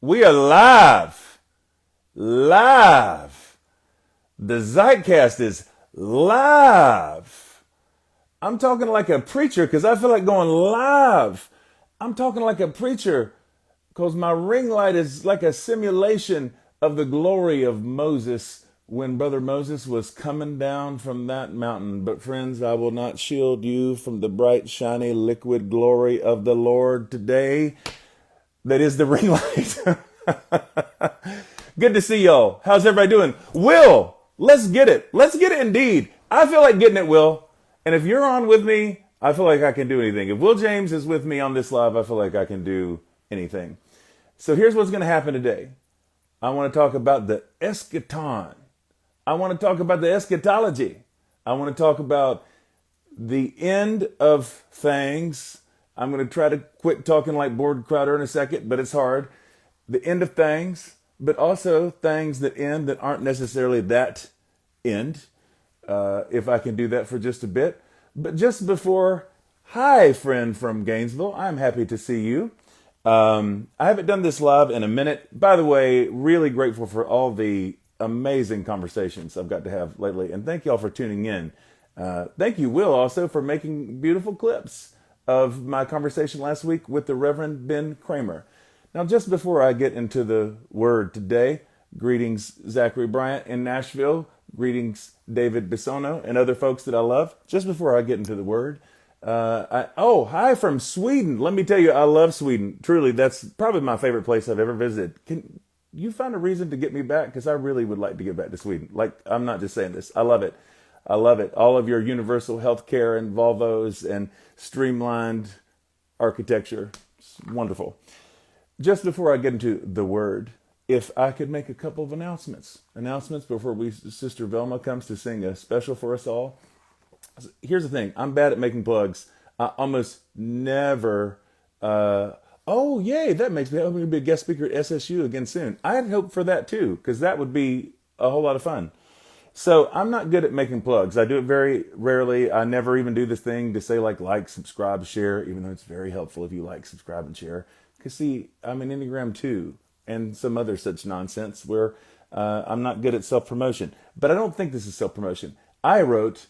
We are live. Live. The Zeitcast is live. I'm talking like a preacher because I feel like going live. I'm talking like a preacher because my ring light is like a simulation of the glory of Moses when Brother Moses was coming down from that mountain. But friends, I will not shield you from the bright, shiny, liquid glory of the Lord today. That is the ring light. Good to see y'all. How's everybody doing? Will, let's get it. Let's get it indeed. I feel like getting it, Will. And if you're on with me, I feel like I can do anything. If Will James is with me on this live, I feel like I can do anything. So here's what's going to happen today. I want to talk about the eschaton. I want to talk about the eschatology. I want to talk about the end of things. I'm going to try to quit talking like Board Crowder in a second, but it's hard. The end of things, but also things that end that aren't necessarily that end. If I can do that for just a bit. But just before, hi, friend from Gainesville. I'm happy to see you. I haven't done this live in a minute. By the way, really grateful for all the amazing conversations I've got to have lately. And thank y'all for tuning in. Thank you, Will, also for making beautiful clips of my conversation last week with the Reverend Ben Kramer. Now, just before I get into the word today, greetings, Zachary Bryant in Nashville. Greetings, David Bissono and other folks that I love. Just before I get into the word, hi from Sweden. Let me tell you, I love Sweden. Truly, that's probably my favorite place I've ever visited. Can you find a reason to get me back? Because I really would like to get back to Sweden. Like, I'm not just saying this. I love it. I love it. All of your universal health care and Volvos and streamlined architecture. It's wonderful. Just before I get into the word, if I could make a couple of announcements before Sister Velma comes to sing a special for us all. Here's the thing. I'm bad at making plugs. I almost never, yay, that makes me, I'm going to be a guest speaker at SSU again soon. I had hoped for that too, because that would be a whole lot of fun. So I'm not good at making plugs. I do it very rarely. I never even do this thing to say like, subscribe, share, even though it's very helpful if you like, subscribe, and share. Because see, I'm an Enneagram 2 and some other such nonsense where I'm not good at self-promotion. But I don't think this is self-promotion. I wrote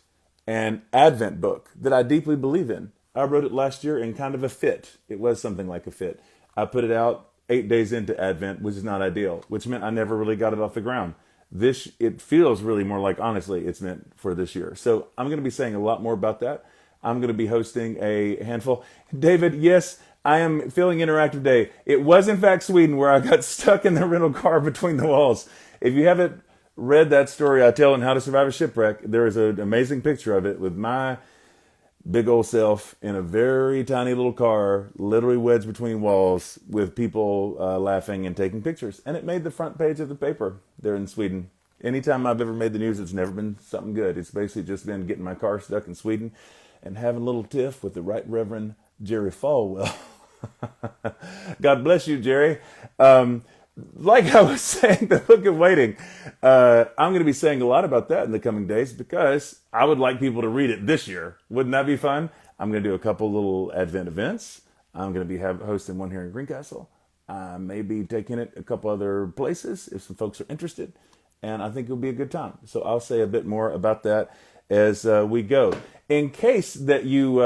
an Advent book that I deeply believe in. I wrote it last year in kind of a fit. It was something like a fit. I put it out 8 days into Advent, which is not ideal, which meant I never really got it off the ground. It feels really more like, honestly, it's meant for this year. So I'm going to be saying a lot more about that. I'm going to be hosting a handful. David, yes, I am feeling interactive day. It was in fact Sweden where I got stuck in the rental car between the walls. If you haven't read that story I tell in How to Survive a Shipwreck, there is an amazing picture of it with my big old self in a very tiny little car, literally wedged between walls with people laughing and taking pictures. And it made the front page of the paper there in Sweden. Anytime I've ever made the news, it's never been something good. It's basically just been getting my car stuck in Sweden and having a little tiff with the Right Reverend Jerry Falwell. God bless you, Jerry. Like I was saying, the book of waiting, I'm going to be saying a lot about that in the coming days because I would like people to read it this year. Wouldn't that be fun? I'm going to do a couple little Advent events. I'm going to be hosting one here in Greencastle. I may be taking it a couple other places if some folks are interested, and I think it'll be a good time. So I'll say a bit more about that as we go. In case that you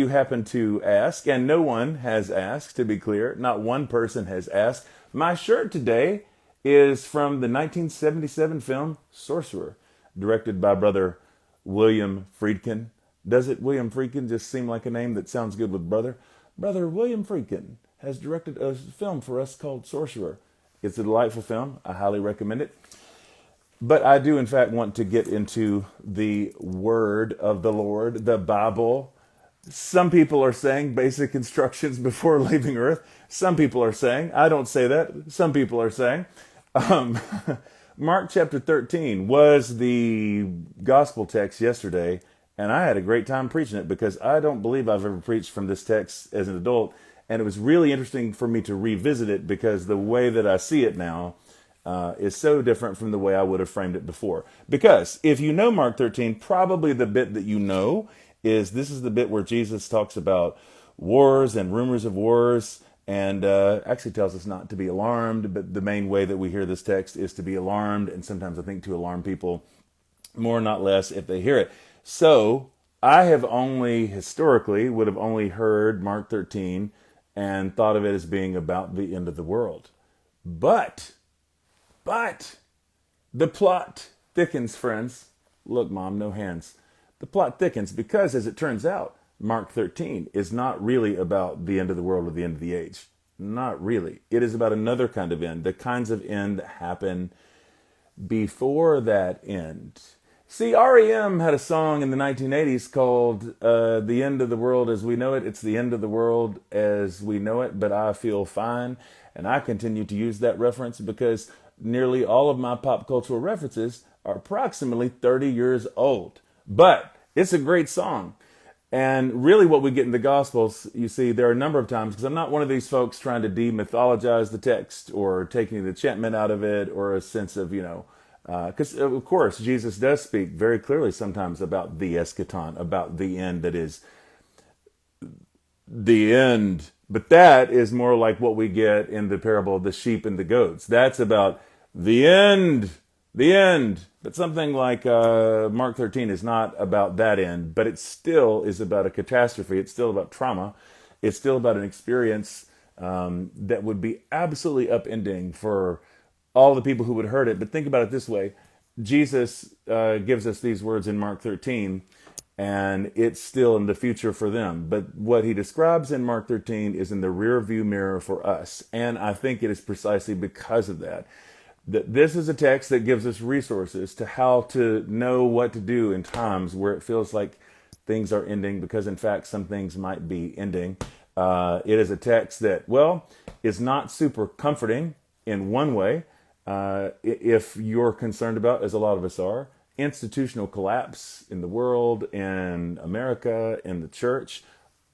happen to ask, and no one has asked, to be clear, not one person has asked. My shirt today is from the 1977 film Sorcerer, directed by Brother William Friedkin. Does it, William Friedkin, just seem like a name that sounds good with brother? Brother William Friedkin has directed a film for us called Sorcerer. It's a delightful film. I highly recommend it. But I do, in fact, want to get into the word of the Lord, the Bible. Some people are saying basic instructions before leaving earth. Some people are saying, I don't say that. Some people are saying, Mark chapter 13 was the gospel text yesterday, and I had a great time preaching it because I don't believe I've ever preached from this text as an adult. And it was really interesting for me to revisit it because the way that I see it now is so different from the way I would have framed it before. Because if you know Mark 13, probably the bit that you know is this is the bit where Jesus talks about wars and rumors of wars and actually tells us not to be alarmed. But the main way that we hear this text is to be alarmed, and sometimes I think to alarm people more, not less, if they hear it. So I have only historically would have only heard Mark 13 and thought of it as being about the end of the world. But the plot thickens, friends. Look, Mom, no hands. The plot thickens because, as it turns out, Mark 13 is not really about the end of the world or the end of the age. Not really. It is about another kind of end, the kinds of end that happen before that end. See, REM had a song in the 1980s called The End of the World as We Know It. It's the end of the world as we know it, but I feel fine. And I continue to use that reference because nearly all of my pop cultural references are approximately 30 years old. But it's a great song. And really what we get in the Gospels, you see, there are a number of times, because I'm not one of these folks trying to demythologize the text or taking the enchantment out of it or a sense of, because of course Jesus does speak very clearly sometimes about the eschaton, about the end that is the end. But that is more like what we get in the parable of the sheep and the goats. That's about the end, the end. But something like Mark 13 is not about that end, but it still is about a catastrophe. It's still about trauma. It's still about an experience that would be absolutely upending for all the people who would heard it. But think about it this way. Jesus gives us these words in Mark 13, and it's still in the future for them. But what he describes in Mark 13 is in the rear view mirror for us. And I think it is precisely because of that this is a text that gives us resources to how to know what to do in times where it feels like things are ending, because in fact some things might be ending. It is a text that, well, is not super comforting in one way. If you're concerned about, as a lot of us are, institutional collapse in the world, in America, in the church.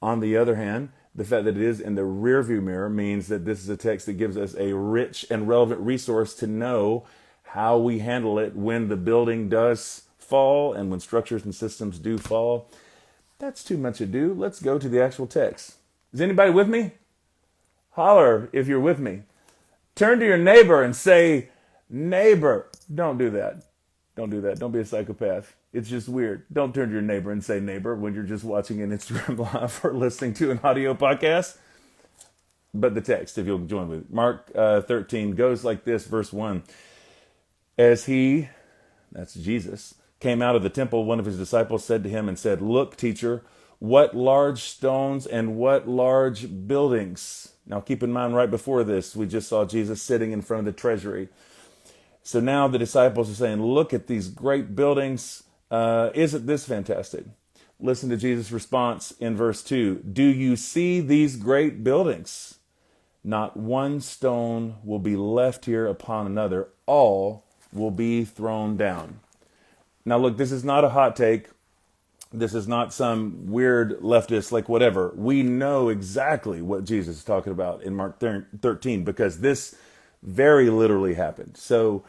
On the other hand, the fact that it is in the rearview mirror means that this is a text that gives us a rich and relevant resource to know how we handle it when the building does fall and when structures and systems do fall. That's too much ado. Let's go to the actual text. Is anybody with me? Holler if you're with me. Turn to your neighbor and say, neighbor. Don't do that. Don't do that. Don't be a psychopath. It's just weird. Don't turn to your neighbor and say neighbor when you're just watching an Instagram live or listening to an audio podcast. But the text, if you'll join with me. Mark 13 goes like this, verse 1. As he, that's Jesus, came out of the temple, one of his disciples said to him and said, look, teacher, what large stones and what large buildings. Now keep in mind, right before this, we just saw Jesus sitting in front of the treasury. So now the disciples are saying, look at these great buildings. Isn't this fantastic? Listen to Jesus' response in verse 2. Do you see these great buildings? Not one stone will be left here upon another. All will be thrown down. Now look, this is not a hot take. This is not some weird leftist, like whatever. We know exactly what Jesus is talking about in Mark 13 because this very literally happened. So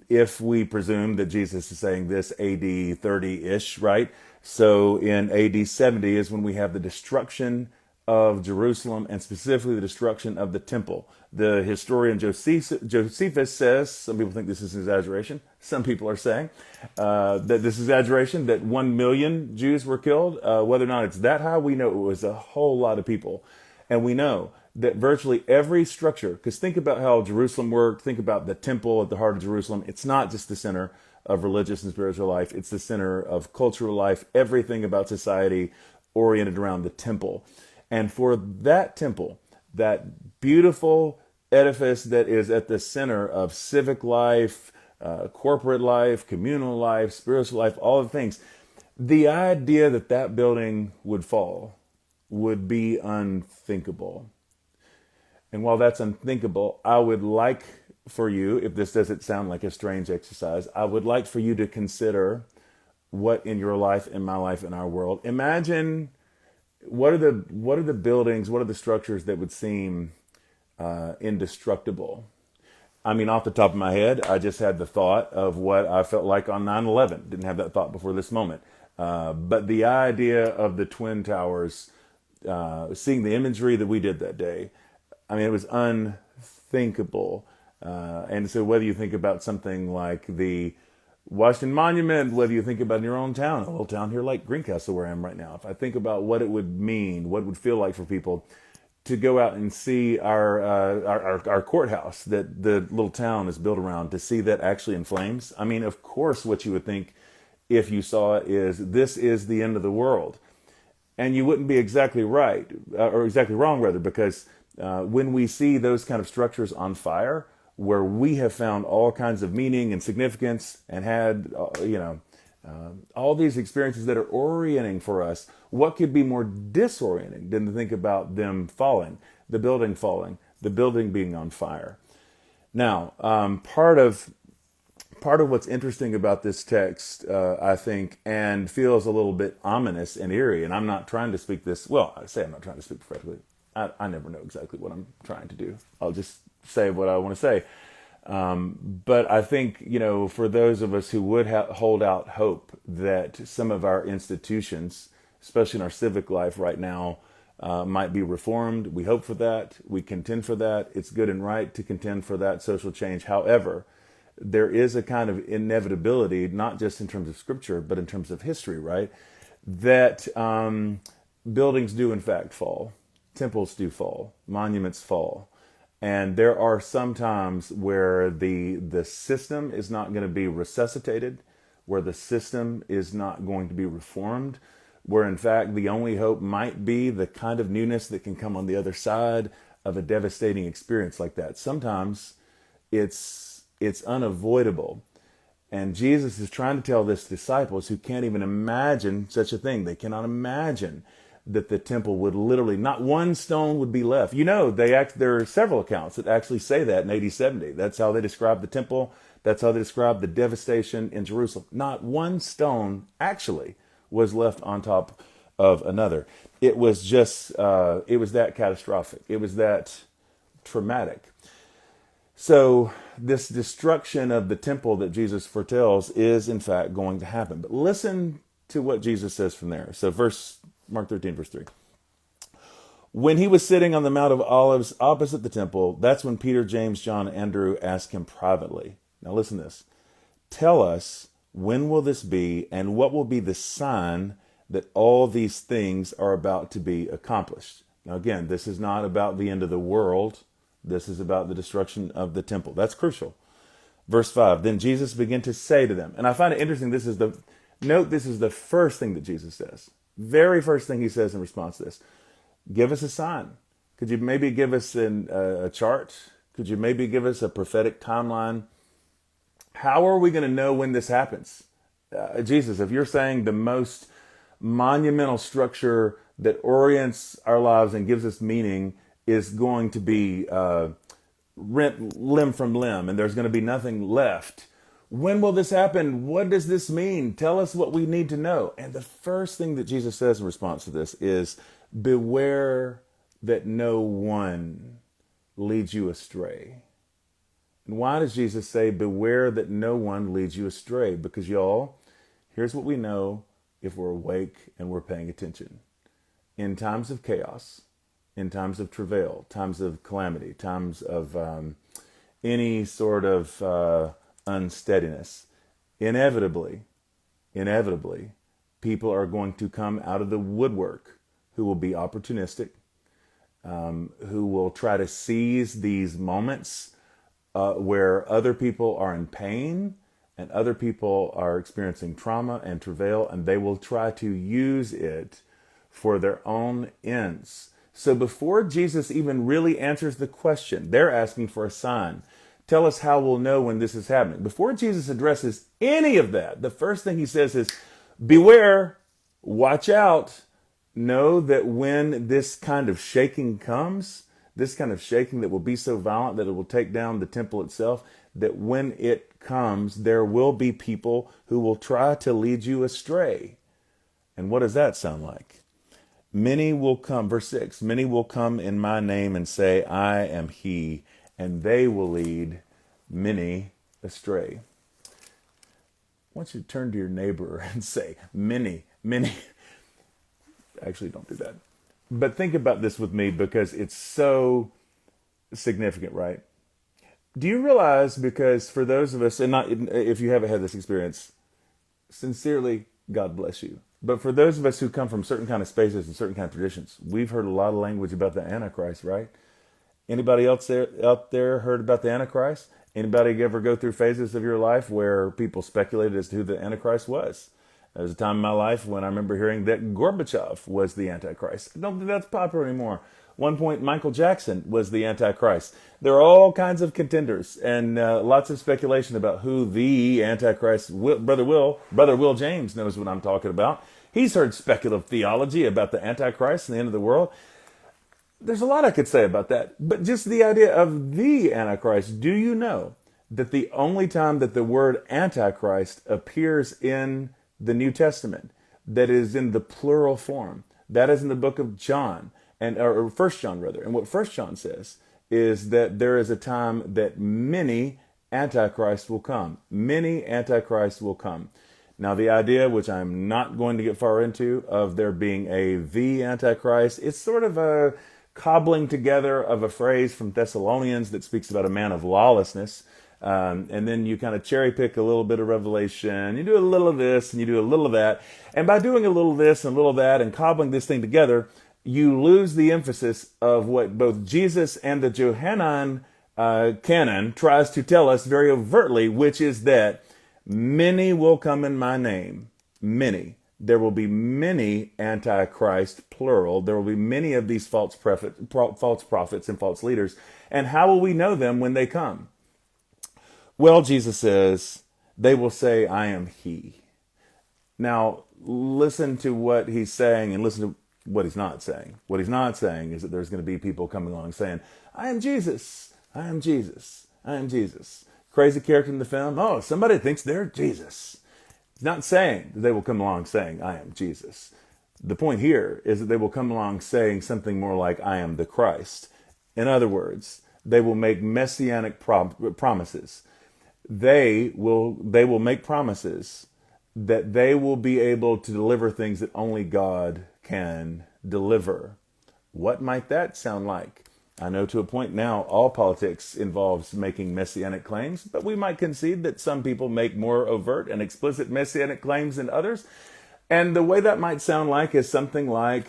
if we presume that Jesus is saying this AD 30-ish, right? So in AD 70 is when we have the destruction of Jerusalem and specifically the destruction of the temple. The historian Josephus says, some people think this is an exaggeration. Some people are saying that this is exaggeration, that 1 million Jews were killed. Whether or not it's that high, we know it was a whole lot of people. And we know that virtually every structure, because think about how Jerusalem worked, think about the temple at the heart of Jerusalem. It's not just the center of religious and spiritual life. It's the center of cultural life. Everything about society oriented around the temple. And for that temple, that beautiful edifice that is at the center of civic life, corporate life, communal life, spiritual life, all the things, the idea that that building would fall would be unthinkable. And while that's unthinkable, I would like for you, if this doesn't sound like a strange exercise, I would like for you to consider what in your life, in my life, in our world. Imagine what are the buildings, what are the structures that would seem indestructible? I mean, off the top of my head, I just had the thought of what I felt like on 9/11. Didn't have that thought before this moment. But the idea of the Twin Towers seeing the imagery that we did that day, I mean, it was unthinkable. And so whether you think about something like the Washington Monument, whether you think about in your own town, a little town here like Greencastle where I am right now, if I think about what it would mean, what it would feel like for people to go out and see our courthouse that the little town is built around, to see that actually in flames. I mean, of course, what you would think if you saw it is this is the end of the world. And you wouldn't be exactly right, or exactly wrong, rather, because when we see those kind of structures on fire, where we have found all kinds of meaning and significance and had, all these experiences that are orienting for us, what could be more disorienting than to think about them falling, the building being on fire? Now, part of what's interesting about this text, I think, and feels a little bit ominous and eerie, and I'm not trying to speak this, well, I say I'm not trying to speak prophetically. I never know exactly what I'm trying to do. I'll just say what I want to say. But I think, for those of us who would hold out hope that some of our institutions, especially in our civic life right now, might be reformed, we hope for that. We contend for that. It's good and right to contend for that social change. However, there is a kind of inevitability, not just in terms of scripture, but in terms of history, right? That buildings do in fact fall. Temples do fall. Monuments fall. And there are some times where the system is not going to be resuscitated, where the system is not going to be reformed, where in fact the only hope might be the kind of newness that can come on the other side of a devastating experience like that. Sometimes it's unavoidable. And Jesus is trying to tell this disciples who can't even imagine such a thing. They cannot imagine that the temple would literally, not one stone would be left. There are several accounts that actually say that in AD 70. That's how they describe the temple. That's how they describe the devastation in Jerusalem. Not one stone actually was left on top of another. It was just, it was that catastrophic. It was that traumatic. So this destruction of the temple that Jesus foretells is in fact going to happen. But listen to what Jesus says from there. So Mark 13, verse 3. When he was sitting on the Mount of Olives opposite the temple, that's when Peter, James, John, and Andrew asked him privately. Now listen to this. Tell us, when will this be, and what will be the sign that all these things are about to be accomplished? Now again, this is not about the end of the world. This is about the destruction of the temple. That's crucial. Verse 5, then Jesus began to say to them, and I find it interesting, this is the first thing that Jesus says. Very first thing he says in response to this. Give us a sign. Could you maybe give us a chart? Could you maybe give us a prophetic timeline? How are we going to know when this happens? Jesus, if you're saying the most monumental structure that orients our lives and gives us meaning is going to be rent limb from limb, and there's going to be nothing left, when will this happen? What does this mean? Tell us what we need to know. And the first thing that Jesus says in response to this is, beware that no one leads you astray. And why does Jesus say, beware that no one leads you astray? Because y'all, here's what we know if we're awake and we're paying attention. In times of chaos, in times of travail, times of calamity, times of any sort of unsteadiness, inevitably, people are going to come out of the woodwork who will be opportunistic, who will try to seize these moments where other people are in pain and other people are experiencing trauma and travail, and they will try to use it for their own ends. So before Jesus even really answers the question, they're asking for a sign. Tell us how we'll know when this is happening. Before Jesus addresses any of that, the first thing he says is, beware, watch out, know that when this kind of shaking comes, this kind of shaking that will be so violent that it will take down the temple itself, that when it comes, there will be people who will try to lead you astray. And what does that sound like? Many will come, verse 6, many will come in my name and say, I am he, and they will lead many astray. I want you to turn to your neighbor and say, many. Actually, don't do that. But think about this with me because it's so significant, right? Do you realize, because for those of us, and not if you haven't had this experience, sincerely, God bless you. But for those of us who come from certain kind of spaces and certain kind of traditions, we've heard a lot of language about the Antichrist, right? Anybody else there out there heard about the Antichrist? Anybody ever go through phases of your life where people speculated as to who the Antichrist was? There was a time in my life when I remember hearing that Gorbachev was the Antichrist. I don't think that's popular anymore. One point, Michael Jackson was the Antichrist. There are all kinds of contenders and lots of speculation about who the Antichrist. Brother Will James knows what I'm talking about. He's heard speculative theology about the Antichrist and the end of the world. There's a lot I could say about that, but just the idea of the Antichrist. Do you know that the only time that the word Antichrist appears in the New Testament, that is in the plural form, that is in the book of John, or First John rather. And what First John says is that there is a time that many Antichrists will come. Many Antichrists will come. Now, the idea, which I'm not going to get far into, of there being the Antichrist, it's sort of a cobbling together of a phrase from Thessalonians that speaks about a man of lawlessness. And then you kind of cherry pick a little bit of Revelation. You do a little of this and you do a little of that. And by doing a little of this and a little of that and cobbling this thing together, you lose the emphasis of what both Jesus and the Johannine canon tries to tell us very overtly, which is that many will come in my name. Many. There will be many antichrist, plural. There will be many of these false prophets and false leaders. And how will we know them when they come? Well, Jesus says, they will say, I am he. Now, listen to what he's saying and listen to what he's not saying. What he's not saying is that there's going to be people coming along saying, I am Jesus. I am Jesus. I am Jesus. Crazy character in the film. Oh, somebody thinks they're Jesus. He's not saying that they will come along saying, I am Jesus. The point here is that they will come along saying something more like, I am the Christ. In other words, they will make messianic promises. They will make promises that they will be able to deliver things that only God can deliver. What might that sound like? I know to a point now all politics involves making messianic claims, but we might concede that some people make more overt and explicit messianic claims than others. And the way that might sound like is something like,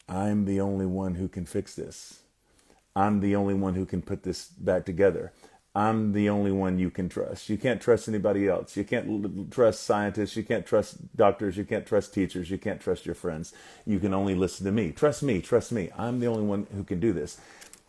I'm the only one who can fix this. I'm the only one who can put this back together. I'm the only one you can trust. You can't trust anybody else. You can't trust scientists. You can't trust doctors. You can't trust teachers. You can't trust your friends. You can only listen to me. Trust me. Trust me. I'm the only one who can do this.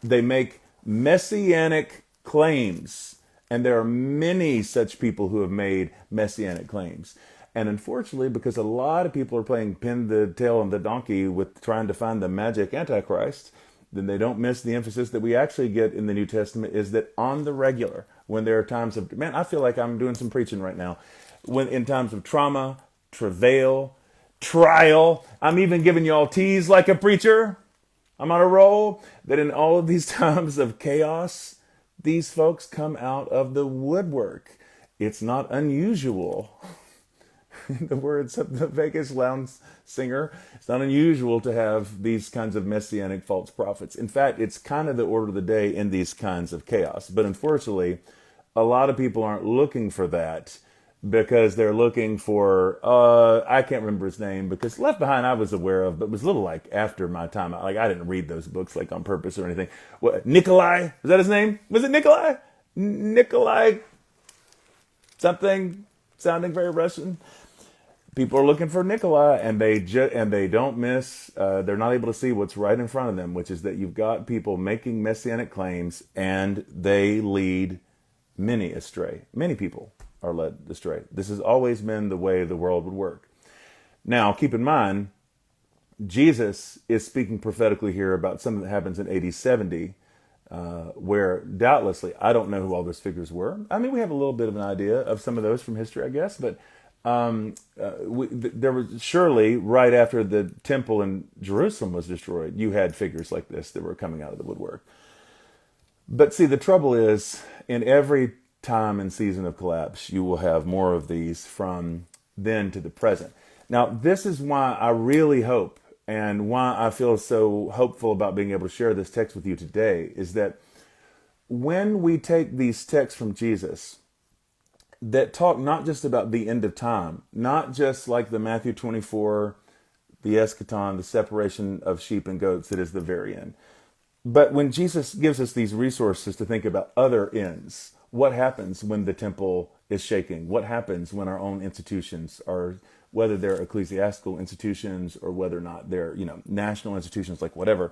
They make messianic claims. And there are many such people who have made messianic claims. And unfortunately, because a lot of people are playing pin the tail on the donkey with trying to find the magic Antichrist, then they don't miss the emphasis that we actually get in the New Testament is that on the regular, when there are times of, man, I feel like I'm doing some preaching right now. When in times of trauma, travail, trial, I'm even giving y'all teas like a preacher. I'm on a roll. That in all of these times of chaos, these folks come out of the woodwork. It's not unusual. In the words of the Vegas lounge singer, it's not unusual to have these kinds of messianic false prophets. In fact, it's kind of the order of the day in these kinds of chaos. But unfortunately, a lot of people aren't looking for that because they're looking for, I can't remember his name, because Left Behind I was aware of, but it was a little like after my time. Like I didn't read those books like on purpose or anything. What, Nikolai? Was that his name? Was it Nikolai? Nikolai something sounding very Russian. People are looking for Nikolai, and they don't miss. They're not able to see what's right in front of them, which is that you've got people making messianic claims, and they lead many astray. Many people are led astray. This has always been the way the world would work. Now, keep in mind, Jesus is speaking prophetically here about something that happens in AD 70, where doubtlessly, I don't know who all those figures were. I mean, we have a little bit of an idea of some of those from history, I guess, but there was surely right after the temple in Jerusalem was destroyed, you had figures like this that were coming out of the woodwork. But see, the trouble is, in every time and season of collapse, you will have more of these from then to the present. Now, this is why I really hope and why I feel so hopeful about being able to share this text with you today is that when we take these texts from Jesus that talk not just about the end of time, not just like the Matthew 24, the eschaton, the separation of sheep and goats that is the very end, but when Jesus gives us these resources to think about other ends, what happens when the temple is shaking? What happens when our own institutions are, whether they're ecclesiastical institutions or whether or not they're, national institutions, like whatever.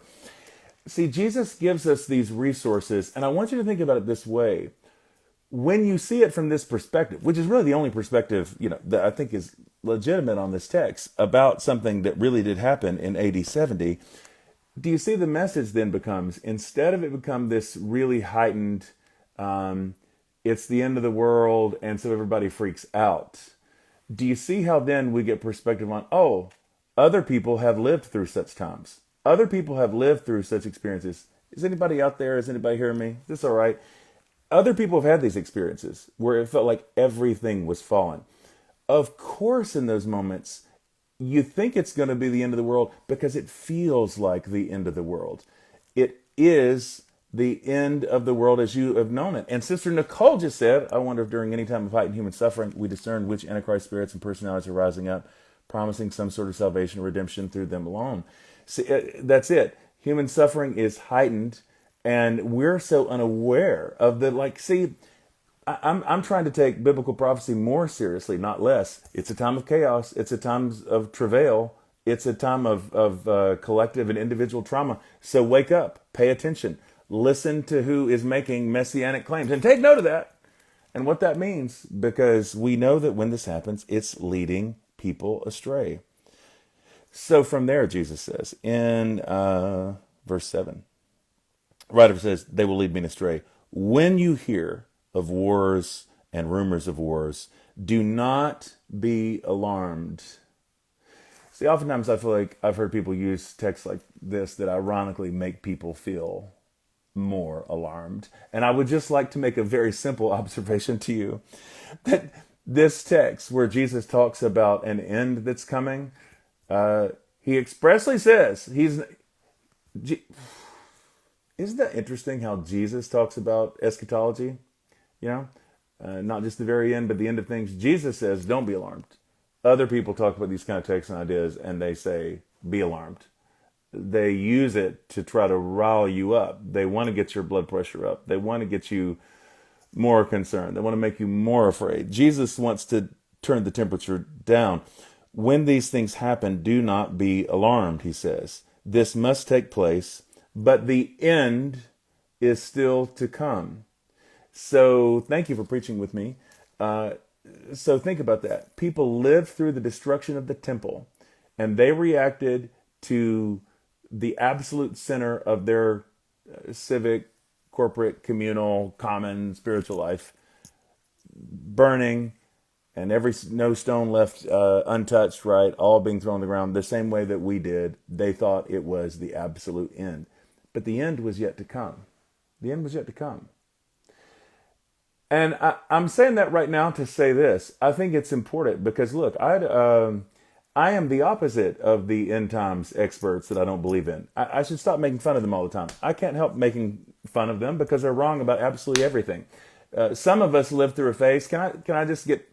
See, Jesus gives us these resources, and I want you to think about it this way. When you see it from this perspective, which is really the only perspective, that I think is legitimate on this text about something that really did happen in AD 70, do you see the message then becomes, instead of it become this really heightened, it's the end of the world, and so everybody freaks out. Do you see how then we get perspective on, other people have lived through such times. Other people have lived through such experiences. Is anybody out there? Is anybody hearing me? Is this all right? Other people have had these experiences where it felt like everything was falling. Of course, in those moments, you think it's going to be the end of the world because it feels like the end of the world. It is the end of the world as you have known it. And Sister Nicole just said, I wonder if during any time of heightened human suffering, we discern which Antichrist spirits and personalities are rising up, promising some sort of salvation or redemption through them alone. See, that's it. Human suffering is heightened, and we're so unaware of the, I'm trying to take biblical prophecy more seriously, not less. It's a time of chaos. It's a time of travail. It's a time of collective and individual trauma. So wake up, pay attention, listen to who is making messianic claims, and take note of that and what that means, because we know that when this happens, it's leading people astray. So from there, Jesus says in verse 7, writer says, they will lead me astray. When you hear of wars and rumors of wars, do not be alarmed. See, oftentimes I feel like I've heard people use texts like this that ironically make people feel more alarmed. And I would just like to make a very simple observation to you that this text where Jesus talks about an end that's coming, he expressly says isn't that interesting how Jesus talks about eschatology? Not just the very end, but the end of things. Jesus says, don't be alarmed. Other people talk about these kind of texts and ideas, and they say, be alarmed. They use it to try to rile you up. They want to get your blood pressure up. They want to get you more concerned. They want to make you more afraid. Jesus wants to turn the temperature down. When these things happen, do not be alarmed, he says. This must take place, but the end is still to come. So thank you for preaching with me. So think about that. People lived through the destruction of the temple, and they reacted to the absolute center of their civic, corporate, communal, common, spiritual life burning, and no stone left untouched, right? All being thrown on the ground the same way that we did. They thought it was the absolute end. But the end was yet to come. The end was yet to come. And I'm saying that right now to say this. I think it's important because, look, I am the opposite of the end times experts that I don't believe in. I should stop making fun of them all the time. I can't help making fun of them because they're wrong about absolutely everything. Some of us live through a phase. Can I just get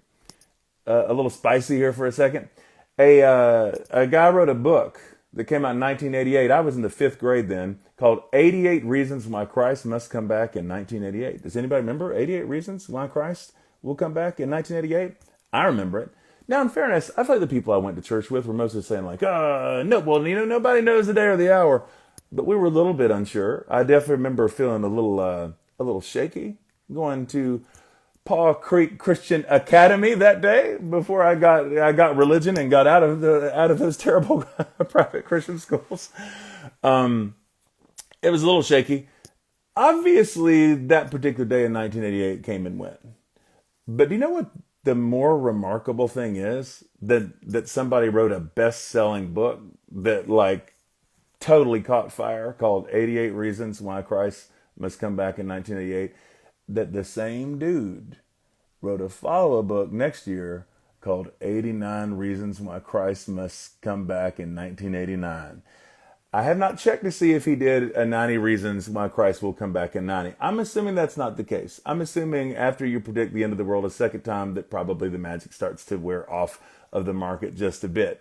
a little spicy here for a second? A guy wrote a book that came out in 1988. I was in the 5th grade then, called 88 Reasons Why Christ Must Come Back in 1988. Does anybody remember 88 Reasons Why Christ Will Come Back in 1988? I remember it. Now, in fairness, I feel like the people I went to church with were mostly saying like, nobody knows the day or the hour. But we were a little bit unsure. I definitely remember feeling a little shaky going to Paw Creek Christian Academy that day before I got religion and got out of those terrible private Christian schools. It was a little shaky. Obviously, that particular day in 1988 came and went. But do you know what the more remarkable thing is? That somebody wrote a best-selling book that totally caught fire called 88 Reasons Why Christ Must Come Back in 1988. That the same dude wrote a follow-up book next year called 89 Reasons Why Christ Must Come Back in 1989. I have not checked to see if he did a 90 Reasons Why Christ Will Come Back in 90. I'm assuming that's not the case. I'm assuming after you predict the end of the world a second time that probably the magic starts to wear off of the market just a bit.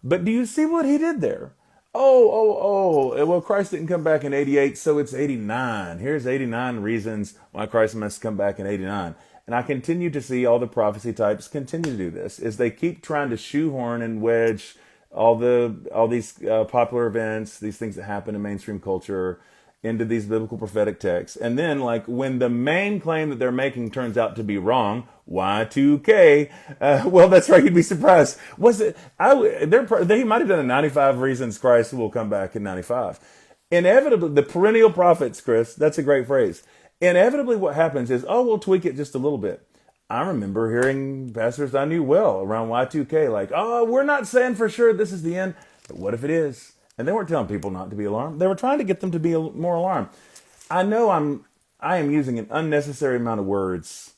But do you see what he did there? Well, Christ didn't come back in 88, so it's 89. Here's 89 reasons why Christ must come back in 89. And I continue to see all the prophecy types continue to do this, is they keep trying to shoehorn and wedge all these popular events, these things that happen in mainstream culture, into these biblical prophetic texts. And then, like, when the main claim that they're making turns out to be wrong, Y2K, well, that's right, you'd be surprised. Was it, they might have done a 95 reasons Christ will come back in 95. Inevitably, the perennial prophets, Chris, that's a great phrase. Inevitably, what happens is, we'll tweak it just a little bit. I remember hearing pastors I knew well around Y2K, like, we're not saying for sure this is the end, but what if it is? And they weren't telling people not to be alarmed. They were trying to get them to be more alarmed. I know I am using an unnecessary amount of words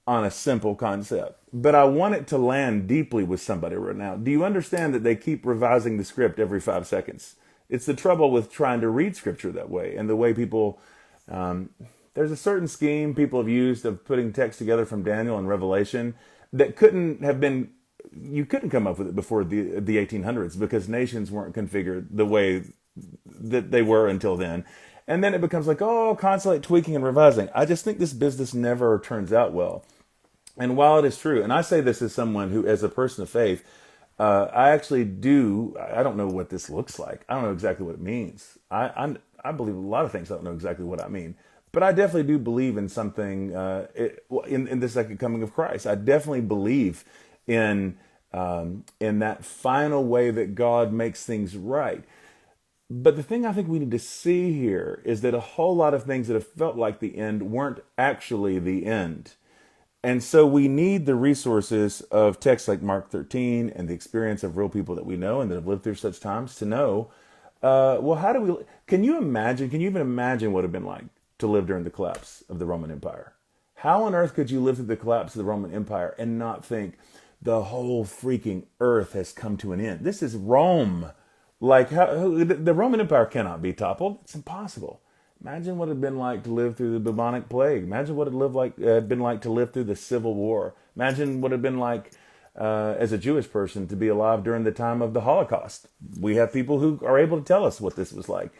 on a simple concept, but I want it to land deeply with somebody right now. Do you understand that they keep revising the script every 5 seconds? It's the trouble with trying to read scripture that way, and the way people, there's a certain scheme people have used of putting text together from Daniel and Revelation that you couldn't come up with it before the 1800s, because nations weren't configured the way that they were until then. And then it becomes like, constantly tweaking and revising. I just think this business never turns out well. And while it is true, and I say this as someone who, as a person of faith, I don't know what this looks like. I don't know exactly what it means. I believe a lot of things I don't know exactly what I mean. But I definitely do believe in something, in the second coming of Christ. I definitely believe in that final way that God makes things right. But the thing I think we need to see here is that a whole lot of things that have felt like the end weren't actually the end. And so we need the resources of texts like Mark 13 and the experience of real people that we know and that have lived through such times to know, can you even imagine what it would have been like to live during the collapse of the Roman Empire? How on earth could you live through the collapse of the Roman Empire and not think the whole freaking earth has come to an end? This is Rome. Like, the Roman Empire cannot be toppled. It's impossible. Imagine what it had been like to live through the bubonic plague. Imagine what it had been like to live through the Civil War. Imagine what it had been like as a Jewish person to be alive during the time of the Holocaust. We have people who are able to tell us what this was like.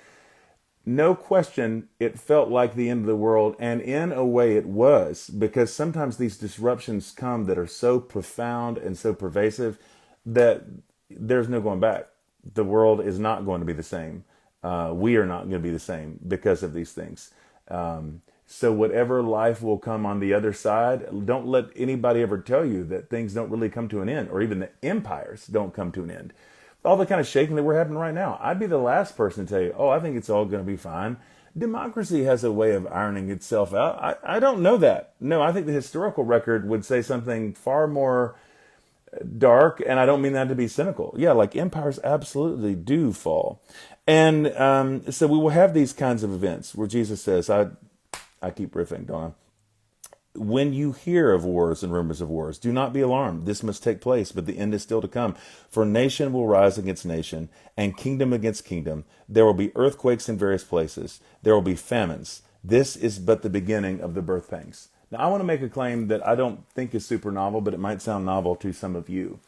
No question, it felt like the end of the world, and in a way it was, because sometimes these disruptions come that are so profound and so pervasive that there's no going back. The world is not going to be the same. We are not going to be the same because of these things. So whatever life will come on the other side, don't let anybody ever tell you that things don't really come to an end, or even that empires don't come to an end. All the kind of shaking that we're having right now, I'd be the last person to tell you, I think it's all going to be fine. Democracy has a way of ironing itself out. I don't know that. No, I think the historical record would say something far more dark, and I don't mean that to be cynical. Yeah, like empires absolutely do fall. And so we will have these kinds of events where Jesus says, I keep riffing, don't I? When you hear of wars and rumors of wars, do not be alarmed. This must take place, but the end is still to come. For nation will rise against nation, and kingdom against kingdom. There will be earthquakes in various places. There will be famines. This is but the beginning of the birth pangs. Now, I want to make a claim that I don't think is super novel, but it might sound novel to some of you.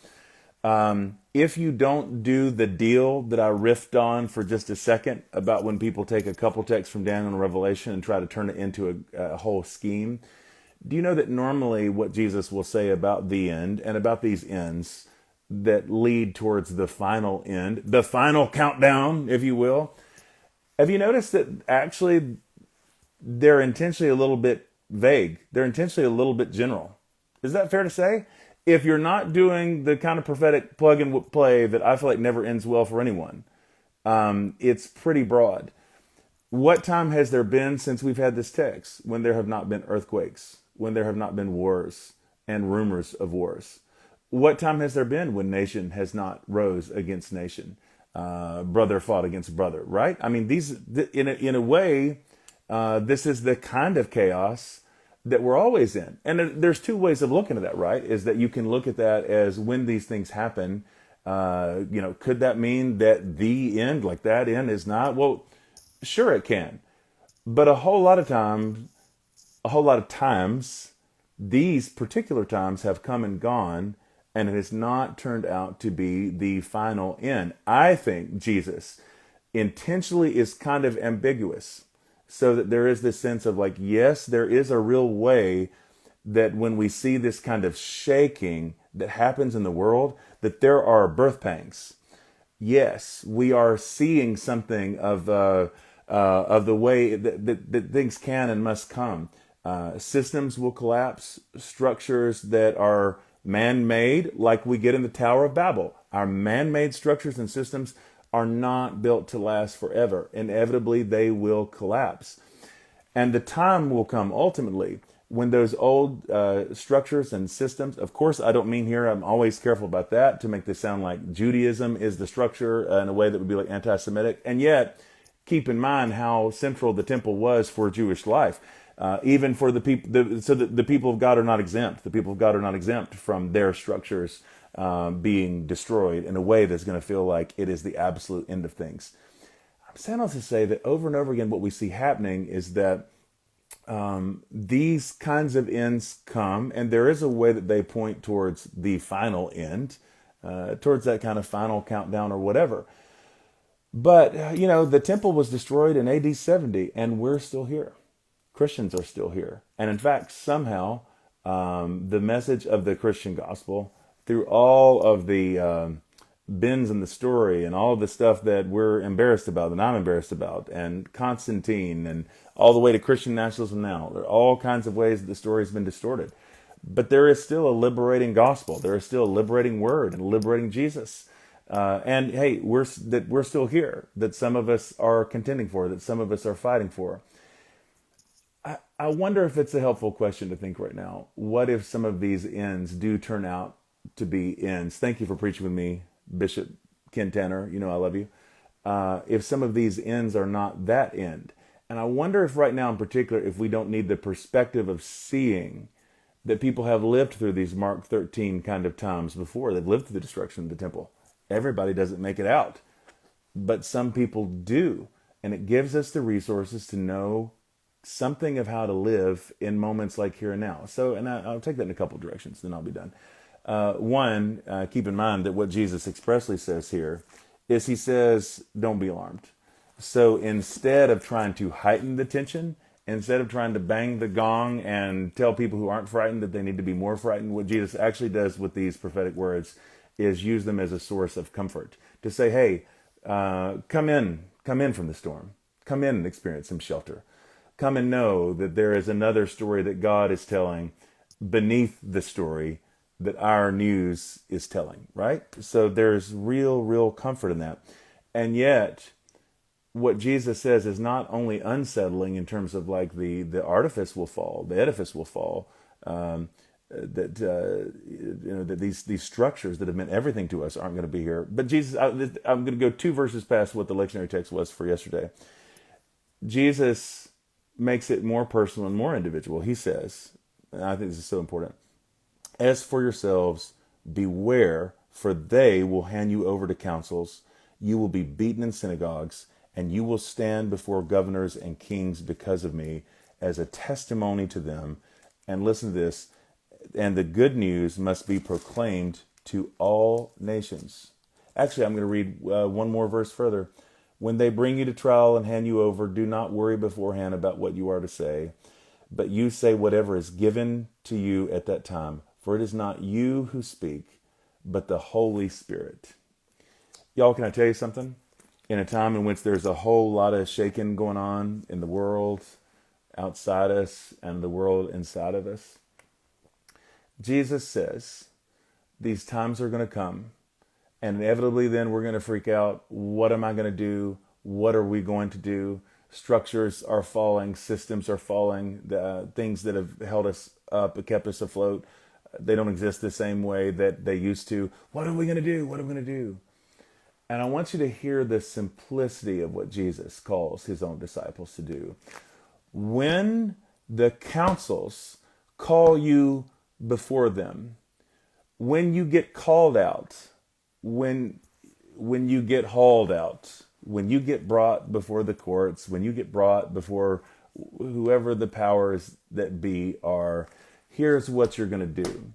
If you don't do the deal that I riffed on for just a second about when people take a couple texts from Daniel and Revelation and try to turn it into a whole scheme, do you know that normally what Jesus will say about the end and about these ends that lead towards the final end, the final countdown, if you will, have you noticed that actually they're intentionally a little bit vague? They're intentionally a little bit general. Is that fair to say? If you're not doing the kind of prophetic plug and play that I feel like never ends well for anyone, it's pretty broad. What time has there been since we've had this text when there have not been earthquakes, when there have not been wars and rumors of wars? What time has there been when nation has not rose against nation, brother fought against brother, right? I mean, in a way, this is the kind of chaos that we're always in. And there's two ways of looking at that, right? Is that you can look at that as when these things happen, could that mean that the end, like that end is not? Well, sure it can. But a whole lot of times, these particular times have come and gone, and it has not turned out to be the final end. I think Jesus intentionally is kind of ambiguous so that there is this sense of like, yes, there is a real way that when we see this kind of shaking that happens in the world, that there are birth pangs. Yes, we are seeing something of the way that things can and must come. Systems will collapse. Structures that are man-made, like we get in the Tower of Babel. Our man-made structures and systems are not built to last forever. Inevitably, they will collapse. And the time will come ultimately when those old structures and systems, of course, I don't mean here, I'm always careful about that to make this sound like Judaism is the structure in a way that would be like anti-Semitic. And yet, keep in mind how central the temple was for Jewish life. Even for the people, so that the people of God are not exempt. The people of God are not exempt from their structures being destroyed in a way that's going to feel like it is the absolute end of things. I'm saying all to say that over and over again, what we see happening is that these kinds of ends come, and there is a way that they point towards the final end, towards that kind of final countdown or whatever. But, the temple was destroyed in AD 70, and we're still here. Christians are still here. And in fact, somehow, the message of the Christian gospel, through all of the bends in the story and all of the stuff that we're embarrassed about, and I'm embarrassed about, and Constantine, and all the way to Christian nationalism now, there are all kinds of ways that the story has been distorted. But there is still a liberating gospel. There is still a liberating word and a liberating Jesus. And hey, we're still here, that some of us are contending for, that some of us are fighting for. I wonder if it's a helpful question to think right now. What if some of these ends do turn out to be ends? Thank you for preaching with me, Bishop Ken Tanner. I love you. If some of these ends are not that end. And I wonder if right now in particular, if we don't need the perspective of seeing that people have lived through these Mark 13 kind of times before. They've lived through the destruction of the temple. Everybody doesn't make it out, but some people do. And it gives us the resources to know something of how to live in moments like here and now. So, and I'll take that in a couple of directions, then I'll be done. One, keep in mind that what Jesus expressly says here is he says, don't be alarmed. So instead of trying to heighten the tension, instead of trying to bang the gong and tell people who aren't frightened that they need to be more frightened, what Jesus actually does with these prophetic words is use them as a source of comfort. To say, hey, come in from the storm. Come in and experience some shelter. Come and know that there is another story that God is telling beneath the story that our news is telling, right? So there's real comfort in that. And yet, what Jesus says is not only unsettling in terms of like the artifice will fall, the edifice will fall, that these structures that have meant everything to us aren't going to be here. But Jesus, I'm going to go 2 verses past what the lectionary text was for yesterday. Jesus makes it more personal and more individual. He says, and I think this is so important, as for yourselves, beware, for they will hand you over to councils. You will be beaten in synagogues, and you will stand before governors and kings because of me as a testimony to them. And listen to this, and the good news must be proclaimed to all nations. Actually, I'm going to read one more verse further. When they bring you to trial and hand you over, do not worry beforehand about what you are to say, but you say whatever is given to you at that time. For it is not you who speak, but the Holy Spirit. Y'all, can I tell you something? In a time in which there's a whole lot of shaking going on in the world outside us and the world inside of us, Jesus says these times are going to come. And inevitably, then we're going to freak out. What am I going to do? What are we going to do? Structures are falling. Systems are falling. The things that have held us up, kept us afloat, they don't exist the same way that they used to. What are we going to do? What are we going to do? And I want you to hear the simplicity of what Jesus calls his own disciples to do. When The councils call you before them. When you get called out, when when you get hauled out, when you get brought before the courts, when you get brought before whoever the powers that be are, here's what you're going to do.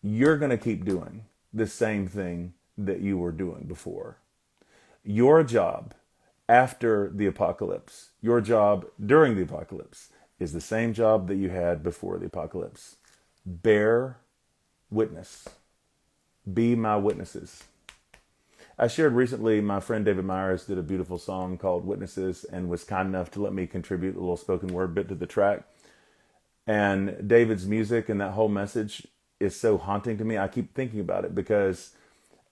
You're going to keep doing the same thing that you were doing before. Your job after the apocalypse, your job during the apocalypse, is the same job that you had before the apocalypse. Bear witness. Be my witnesses. I shared recently, my friend David Myers did a beautiful song called Witnesses and was kind enough to let me contribute a little spoken word bit to the track. And David's music and that whole message is so haunting to me. I keep thinking about it because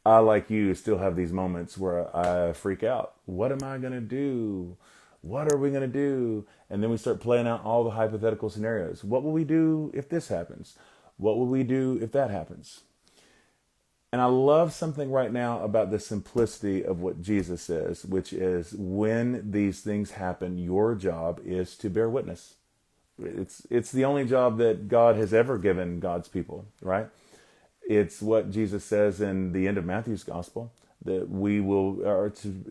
I, like you, still have these moments where I freak out. What am I going to do? What are we going to do? And then we start playing out all the hypothetical scenarios. What will we do if this happens? What will we do if that happens? And I love something right now about the simplicity of what Jesus says, which is when these things happen, your job is to bear witness. It's the only job that God has ever given God's people, right? It's what Jesus says in the end of Matthew's gospel, that we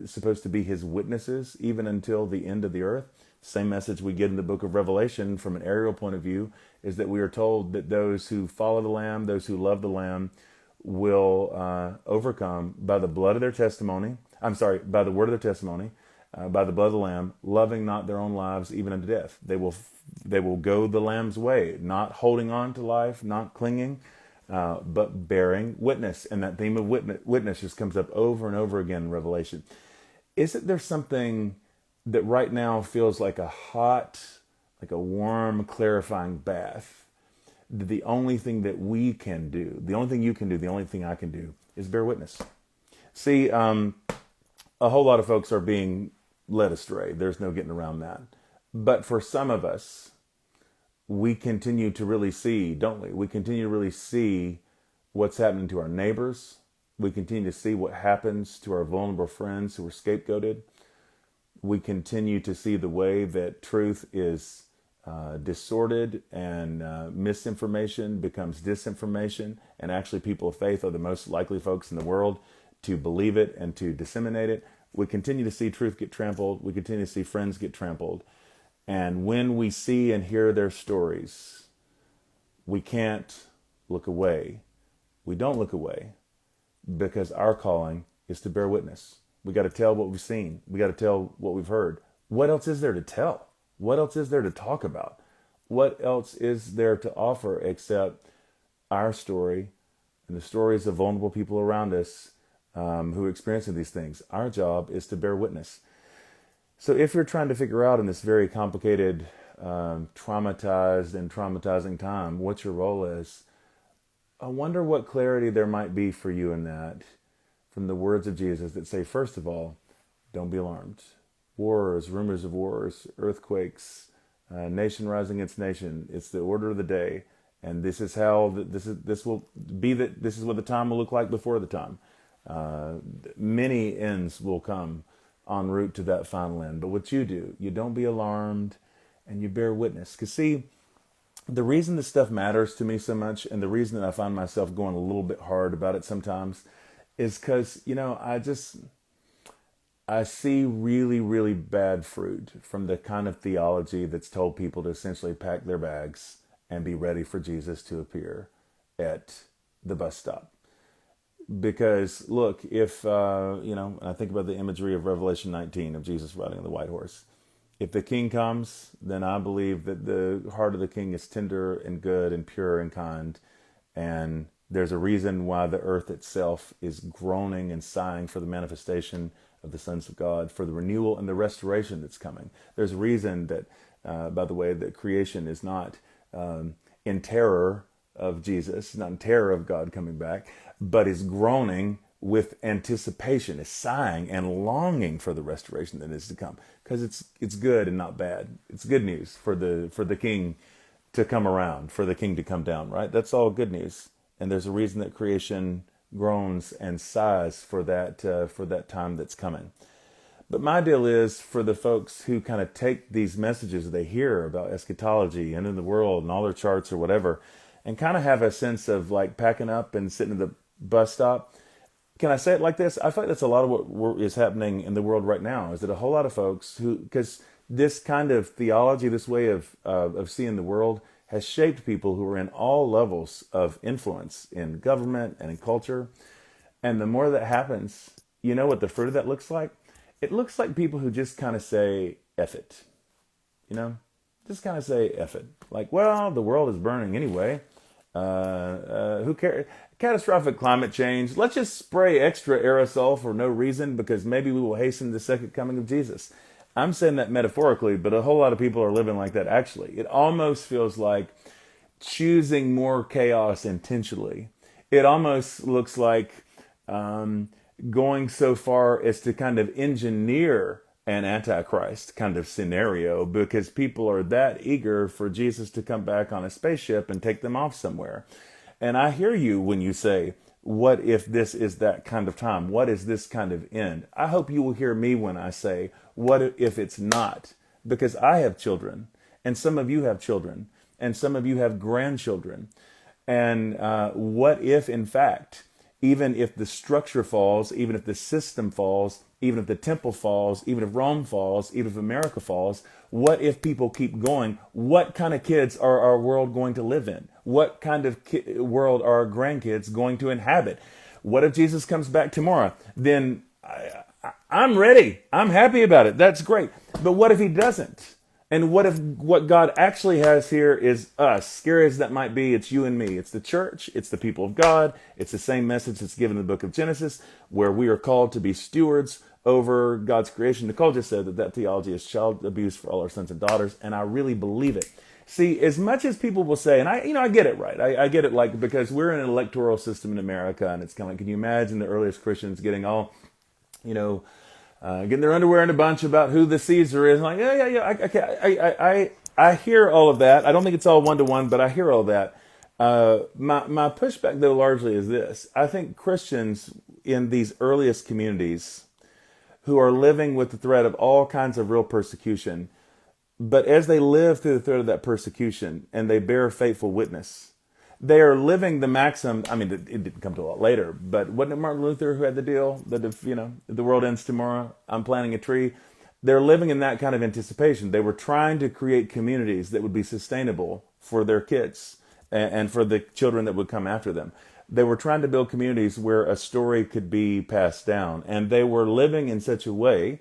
supposed to be his witnesses even until the end of the earth. Same message we get in the book of Revelation from an aerial point of view is that we are told that those who follow the Lamb, those who love the Lamb, will overcome by the blood of their testimony. By the word of their testimony, by the blood of the Lamb, loving not their own lives even unto death. They will go the Lamb's way, not holding on to life, not clinging, but bearing witness. And that theme of witness just comes up over and over again in Revelation. Isn't there something that right now feels like a hot, like a warm, clarifying bath? The only thing that we can do, the only thing you can do, the only thing I can do is bear witness. See, a whole lot of folks are being led astray. There's no getting around that. But for some of us, we continue to really see, don't we? We continue to really see what's happening to our neighbors. We continue to see what happens to our vulnerable friends who are scapegoated. We continue to see the way that truth is distorted and misinformation becomes disinformation, and actually people of faith are the most likely folks in the world to believe it and to disseminate it. We continue to see truth get trampled. We continue to see friends get trampled. And when we see and hear their stories, we can't look away. We don't look away because our calling is to bear witness. We got to tell what we've seen. We got to tell what we've heard. What else is there to tell? What else is there to talk about? What else is there to offer except our story and the stories of vulnerable people around us who are experiencing these things? Our job is to bear witness. So if you're trying to figure out in this very complicated, traumatized and traumatizing time what your role is, I wonder what clarity there might be for you in that from the words of Jesus that say, first of all, don't be alarmed. Wars, rumors of wars, earthquakes, nation rising against nation. It's the order of the day, and this is how this is what the time will look like before the time. Many ends will come en route to that final end. But what you do, you don't be alarmed, and you bear witness. Because see, the reason this stuff matters to me so much, and the reason that I find myself going a little bit hard about it sometimes, is because I see really, really bad fruit from the kind of theology that's told people to essentially pack their bags and be ready for Jesus to appear at the bus stop. Because look, if, I think about the imagery of Revelation 19 of Jesus riding on the white horse. If the king comes, then I believe that the heart of the king is tender and good and pure and kind. And there's a reason why the earth itself is groaning and sighing for the manifestation of the sons of God, for the renewal and the restoration that's coming. There's a reason that, by the way, that creation is not in terror of Jesus, not in terror of God coming back, but is groaning with anticipation, is sighing and longing for the restoration that is to come, because it's good and not bad. It's good news for the king to come around, for the king to come down, right? That's all good news. And there's a reason that creation groans and sighs for that time that's coming. But my deal is for the folks who kind of take these messages that they hear about eschatology and in the world and all their charts or whatever, and kind of have a sense of like packing up and sitting at the bus stop. Can I say it like this? I feel like that's a lot of what is happening in the world right now. Is that a whole lot of folks who, because this kind of theology, this way of seeing the world, has shaped people who are in all levels of influence in government and in culture. And the more that happens, you know what the fruit of that looks like? It looks like people who just kind of say, F it. You know? Just kind of say, F it. Like, well, the world is burning anyway. Who cares? Catastrophic climate change. Let's just spray extra aerosol for no reason because maybe we will hasten the second coming of Jesus. I'm saying that metaphorically, but a whole lot of people are living like that actually. It almost feels like choosing more chaos intentionally. It almost looks like going so far as to kind of engineer an antichrist kind of scenario because people are that eager for Jesus to come back on a spaceship and take them off somewhere. And I hear you when you say, what if this is that kind of time? What is this kind of end? I hope you will hear me when I say, what if it's not? Because I have children, and some of you have children, and some of you have grandchildren. And what if, in fact, even if the structure falls, even if the system falls, even if the temple falls, even if Rome falls, even if America falls, what if people keep going? What kind of kids are our world going to live in? What kind of world are our grandkids going to inhabit? What if Jesus comes back tomorrow? Then I'm ready. I'm happy about it. That's great. But what if he doesn't? And what if what God actually has here is us? Scary as that might be, it's you and me. It's the church. It's the people of God. It's the same message that's given in the book of Genesis, where we are called to be stewards over God's creation. Nicole just said that theology is child abuse for all our sons and daughters, and I really believe it. See, as much as people will say, and I get it right. I get it like because we're in an electoral system in America, and it's kind of like, can you imagine the earliest Christians getting all, getting their underwear in a bunch about who the Caesar is? Like, yeah. I hear all of that. I don't think it's all one-to-one, but I hear all that. My pushback, though, largely is this. I think Christians in these earliest communities who are living with the threat of all kinds of real persecution, but as they live through the threat of that persecution and they bear faithful witness, they are living the maxim. I mean, it didn't come to a lot later, but wasn't it Martin Luther who had the deal that if the world ends tomorrow, I'm planting a tree? They're living in that kind of anticipation. They were trying to create communities that would be sustainable for their kids and for the children that would come after them. They were trying to build communities where a story could be passed down, and they were living in such a way.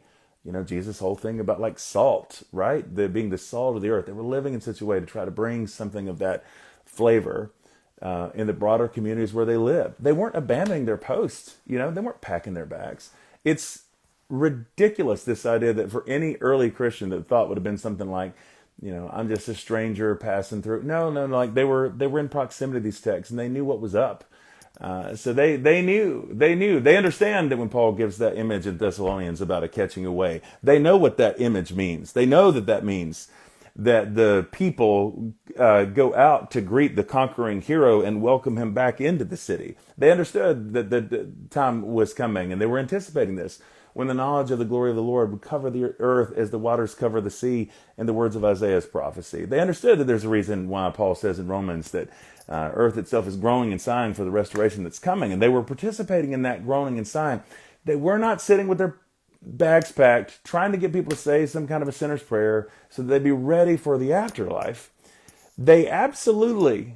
Jesus' whole thing about like salt, right? Being the salt of the earth. They were living in such a way to try to bring something of that flavor in the broader communities where they lived. They weren't abandoning their posts. They weren't packing their bags. It's ridiculous, this idea that for any early Christian that thought would have been something like, I'm just a stranger passing through. No. Like they were in proximity to these texts and they knew what was up. So they understand that when Paul gives that image in Thessalonians about a catching away, they know what that image means. They know that means that the people go out to greet the conquering hero and welcome him back into the city. They understood that the time was coming and they were anticipating this. When the knowledge of the glory of the Lord would cover the earth as the waters cover the sea, in the words of Isaiah's prophecy. They understood that there's a reason why Paul says in Romans that earth itself is groaning and sighing for the restoration that's coming. And they were participating in that groaning and sighing. They were not sitting with their bags packed, trying to get people to say some kind of a sinner's prayer so that they'd be ready for the afterlife. They absolutely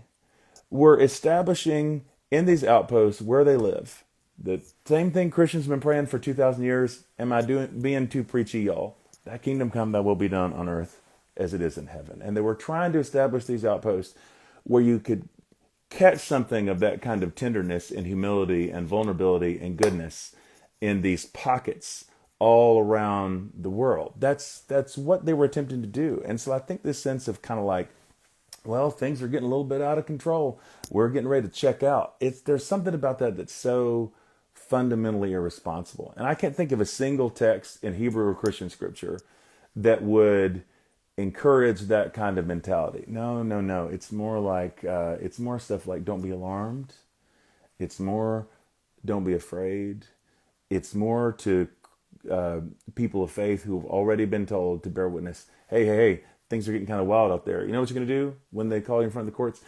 were establishing in these outposts where they live. The same thing Christians have been praying for 2,000 years. Am I being too preachy, y'all? Thy kingdom come, thy will be done on earth as it is in heaven. And they were trying to establish these outposts where you could catch something of that kind of tenderness and humility and vulnerability and goodness in these pockets all around the world. That's what they were attempting to do. And so I think this sense of kind of like, well, things are getting a little bit out of control. We're getting ready to check out. There's something about that that's so fundamentally irresponsible. And I can't think of a single text in Hebrew or Christian scripture that would encourage that kind of mentality. No. It's more like, it's more stuff like don't be alarmed. It's more don't be afraid. It's more to people of faith who have already been told to bear witness. Hey, hey, hey, things are getting kind of wild out there. You know what you're going to do when they call you in front of the courts?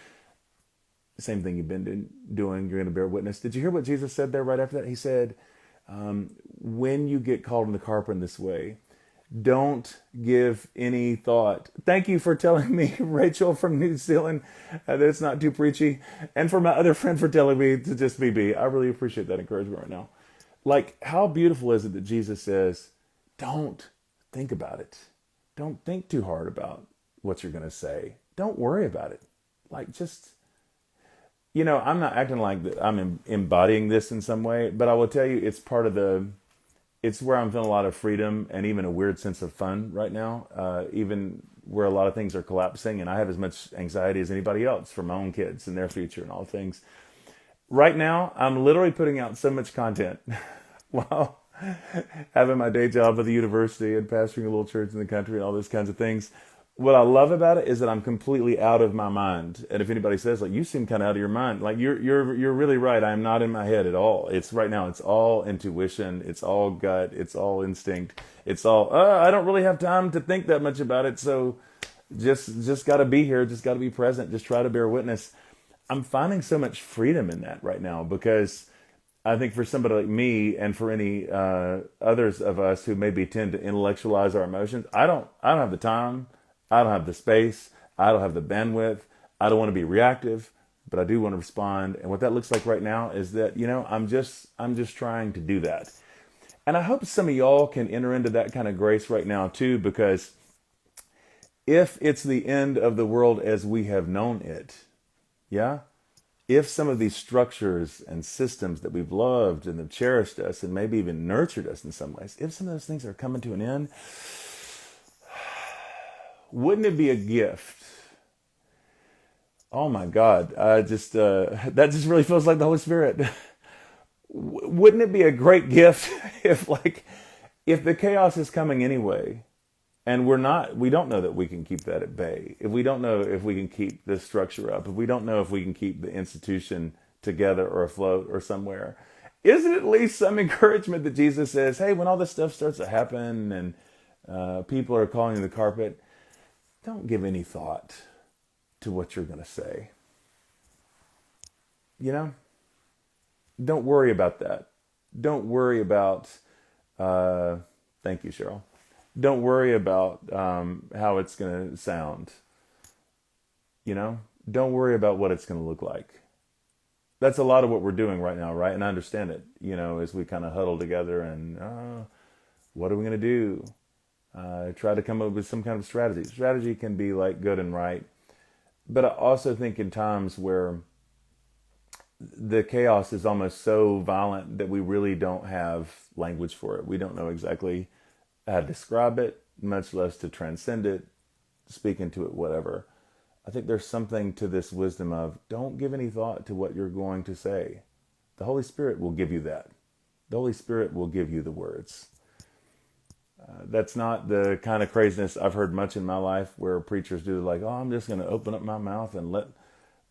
The same thing you've been doing. You're going to bear witness. Did you hear what Jesus said there right after that? He said, when you get called in the carpet in this way, don't give any thought. Thank you for telling me, Rachel from New Zealand, that it's not too preachy. And for my other friend for telling me to just be me. I really appreciate that encouragement right now. Like, how beautiful is it that Jesus says, don't think about it. Don't think too hard about what you're going to say. Don't worry about it. Like, just, I'm not acting like that I'm embodying this in some way, but I will tell you it's part of it's where I'm feeling a lot of freedom and even a weird sense of fun right now, even where a lot of things are collapsing, and I have as much anxiety as anybody else for my own kids and their future and all things. Right now, I'm literally putting out so much content while having my day job at the university and pastoring a little church in the country and all those kinds of things. What I love about it is that I'm completely out of my mind. And if anybody says, like, you seem kind of out of your mind, like, you're really right. I'm not in my head at all. It's right now, it's all intuition. It's all gut. It's all instinct. It's all, I don't really have time to think that much about it. So just got to be here. Just got to be present. Just try to bear witness. I'm finding so much freedom in that right now, because I think for somebody like me and for any others of us who maybe tend to intellectualize our emotions, I don't have the time. I don't have the space. I don't have the bandwidth. I don't want to be reactive, but I do want to respond. And what that looks like right now is that, I'm just trying to do that. And I hope some of y'all can enter into that kind of grace right now too, because if it's the end of the world as we have known it, yeah? If some of these structures and systems that we've loved and have cherished us and maybe even nurtured us in some ways, if some of those things are coming to an end, wouldn't it be a gift? Oh my God. That just really feels like the Holy Spirit. Wouldn't it be a great gift if the chaos is coming anyway, and we don't know that we can keep that at bay. If we don't know if we can keep the structure up, if we don't know if we can keep the institution together or afloat or somewhere, isn't it at least some encouragement that Jesus says, hey, when all this stuff starts to happen and people are calling you the carpet, don't give any thought to what you're going to say. Don't worry about that. Don't worry about, thank you, Cheryl. Don't worry about how it's going to sound. Don't worry about what it's going to look like. That's a lot of what we're doing right now, right? And I understand it, as we kind of huddle together and, what are we going to do? Try to come up with some kind of strategy. Strategy can be like good and right. But I also think in times where the chaos is almost so violent that we really don't have language for it. We don't know exactly how to describe it, much less to transcend it, speak into it, whatever. I think there's something to this wisdom of don't give any thought to what you're going to say. The Holy Spirit will give you that. The Holy Spirit will give you the words. That's not the kind of craziness I've heard much in my life where preachers do, like, oh, I'm just going to open up my mouth and let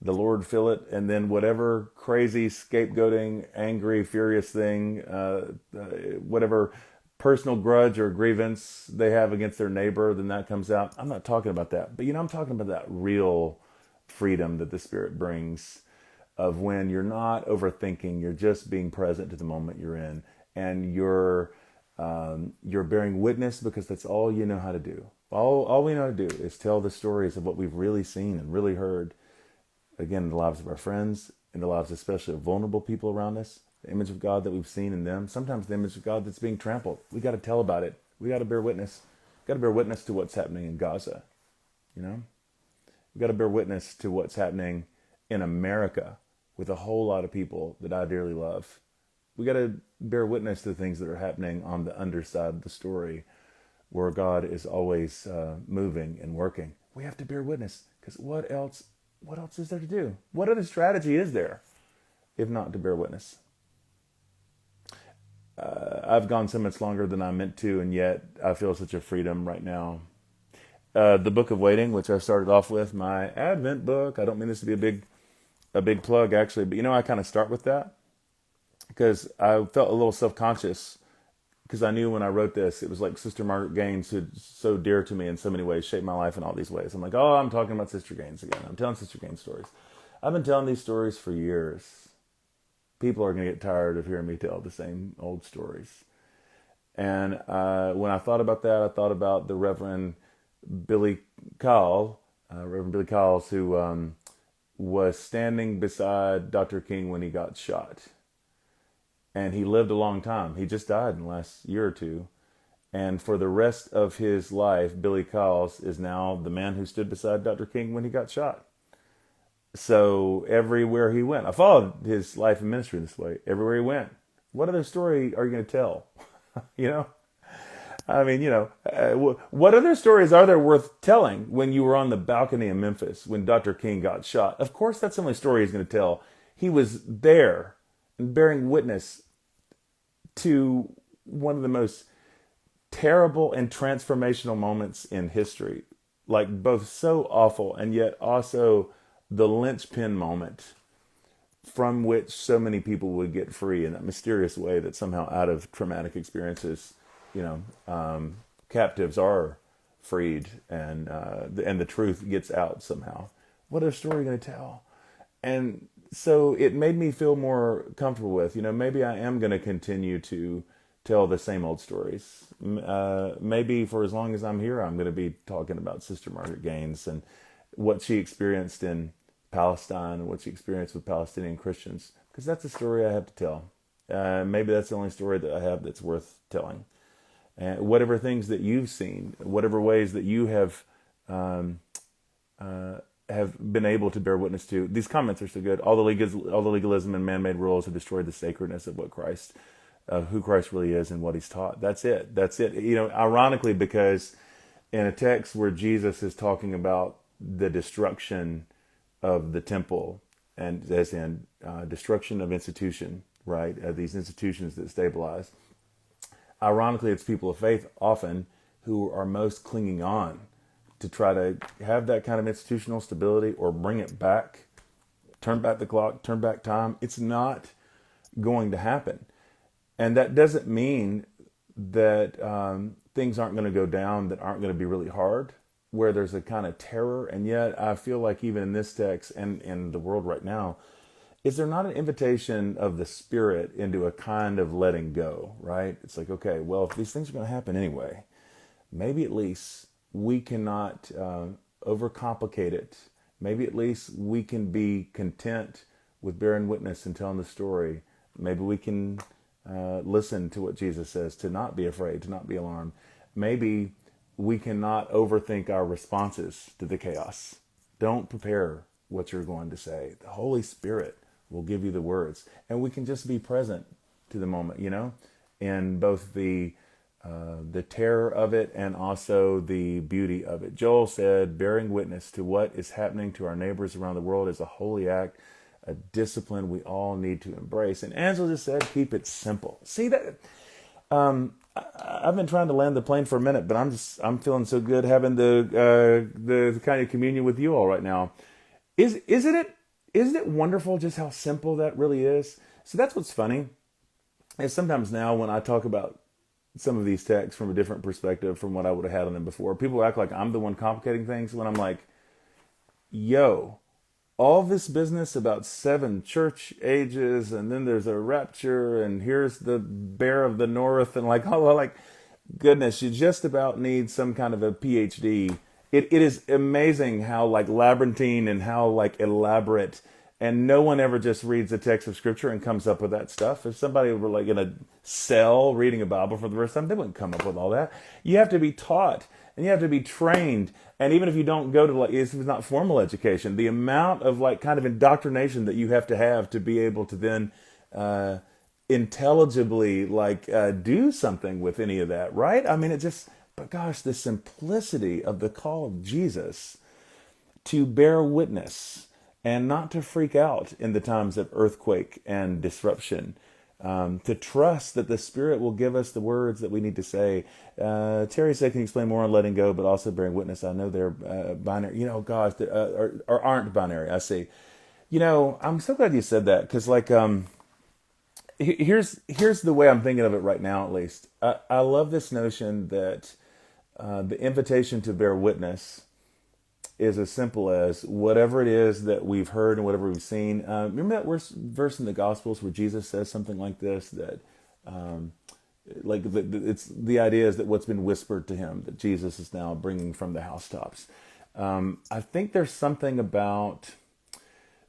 the Lord fill it. And then whatever crazy scapegoating, angry, furious thing, whatever personal grudge or grievance they have against their neighbor, then that comes out. I'm not talking about that. But, I'm talking about that real freedom that the Spirit brings of when you're not overthinking, you're just being present to the moment you're in, and you're bearing witness because that's all you know how to do. All we know how to do is tell the stories of what we've really seen and really heard. Again, in the lives of our friends, in the lives especially of vulnerable people around us, the image of God that we've seen in them, sometimes the image of God that's being trampled. We got to tell about it. We got to bear witness. We got to bear witness to what's happening in Gaza. We got to bear witness to what's happening in America with a whole lot of people that I dearly love. We got to bear witness to things that are happening on the underside of the story where God is always moving and working. We have to bear witness because what else is there to do? What other strategy is there if not to bear witness? I've gone so much longer than I meant to, and yet I feel such a freedom right now. The Book of Waiting, which I started off with, my Advent book. I don't mean this to be a big plug, actually, but I kind of start with that because I felt a little self-conscious because I knew when I wrote this, it was like Sister Margaret Gaines, who's so dear to me in so many ways, shaped my life in all these ways. I'm like, oh, I'm talking about Sister Gaines again. I'm telling Sister Gaines stories. I've been telling these stories for years. People are going to get tired of hearing me tell the same old stories. And when I thought about that, I thought about the Billy Reverend Billy Cowles, who was standing beside Dr. King when he got shot. And he lived a long time. He just died in the last year or two. And for the rest of his life, Billy Cowles is now the man who stood beside Dr. King when he got shot. So everywhere he went, I followed his life and ministry this way. Everywhere he went, what other story are you going to tell? you know, I mean, what other stories are there worth telling when you were on the balcony in Memphis when Dr. King got shot? Of course, that's the only story he's going to tell. He was there and bearing witness to one of the most terrible and transformational moments in history, like both so awful and yet also the linchpin moment from which so many people would get free in that mysterious way that somehow out of traumatic experiences, captives are freed and the truth gets out somehow. What a story going to tell? And so it made me feel more comfortable with, maybe I am going to continue to tell the same old stories. Maybe for as long as I'm here, I'm going to be talking about Sister Margaret Gaines and what she experienced in Palestine and what she experienced with Palestinian Christians, because that's a story I have to tell. Maybe that's the only story that I have that's worth telling. And whatever things that you've seen, whatever ways that you have been able to bear witness to. These comments are so good. All the legalism and man-made rules have destroyed the sacredness of what who Christ really is and what he's taught. That's it. Ironically, because in a text where Jesus is talking about the destruction of the temple, and as in destruction of institution, right? These institutions that stabilize. Ironically, it's people of faith often who are most clinging on to try to have that kind of institutional stability or bring it back, turn back the clock, turn back time. It's not going to happen. And that doesn't mean that things aren't going to go down, that aren't going to be really hard, where there's a kind of terror. And yet I feel like even in this text and in the world right now, is there not an invitation of the Spirit into a kind of letting go, right? It's like, okay, well, if these things are going to happen anyway, maybe at least we cannot overcomplicate it. Maybe at least we can be content with bearing witness and telling the story. Maybe we can listen to what Jesus says, to not be afraid, to not be alarmed. Maybe we cannot overthink our responses to the chaos. Don't prepare what you're going to say. The Holy Spirit will give you the words. And we can just be present to the moment, in both the terror of it and also the beauty of it. Joel said, bearing witness to what is happening to our neighbors around the world is a holy act, a discipline we all need to embrace. And Angela just said, keep it simple. See that? I've been trying to land the plane for a minute, but I'm feeling so good having the kind of communion with you all right now. Isn't it wonderful just how simple that really is? So that's what's funny. And sometimes now when I talk about some of these texts from a different perspective from what I would have had on them before, people act like I'm the one complicating things when I'm like, yo, all this business about 7 church ages, and then there's a rapture, and here's the bear of the north, and goodness, you just about need some kind of a PhD. It is amazing how labyrinthine and how elaborate, and no one ever just reads a text of scripture and comes up with that stuff. If somebody were in a cell reading a Bible for the first time, they wouldn't come up with all that. You have to be taught and you have to be trained. And even if you don't go to it's not formal education, the amount of kind of indoctrination that you have to be able to then intelligibly do something with any of that, right? I mean, but gosh, the simplicity of the call of Jesus to bear witness and not to freak out in the times of earthquake and disruption, to trust that the Spirit will give us the words that we need to say. Terry said, can you explain more on letting go, but also bearing witness? I know they're binary, gosh, or aren't binary. I see. I'm so glad you said that, because Here's the way I'm thinking of it right now. At least I love this notion that the invitation to bear witness is as simple as whatever it is that we've heard and whatever we've seen. Remember that verse in the Gospels where Jesus says something like this, that it's the idea is that what's been whispered to him that Jesus is now bringing from the housetops. I think there's something about,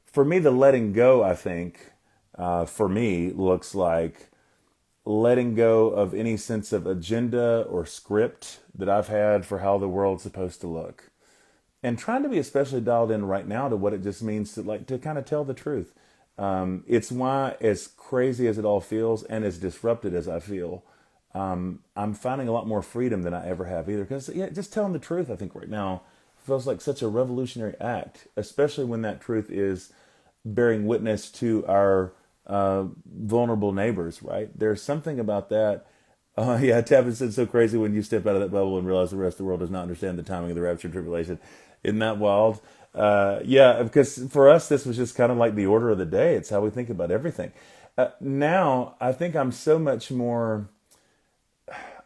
for me, the letting go, I think, for me, looks like letting go of any sense of agenda or script that I've had for how the world's supposed to look. And trying to be especially dialed in right now to what it just means to kind of tell the truth. It's why, as crazy as it all feels and as disrupted as I feel, I'm finding a lot more freedom than I ever have either. Because just telling the truth, I think right now feels like such a revolutionary act, especially when that truth is bearing witness to our vulnerable neighbors, right? There's something about that. Yeah, Tappan said, so crazy when you step out of that bubble and realize the rest of the world does not understand the timing of the rapture and tribulation. Isn't that wild? Yeah, because for us, this was just kind of like the order of the day. It's how we think about everything. Now, I think I'm so much more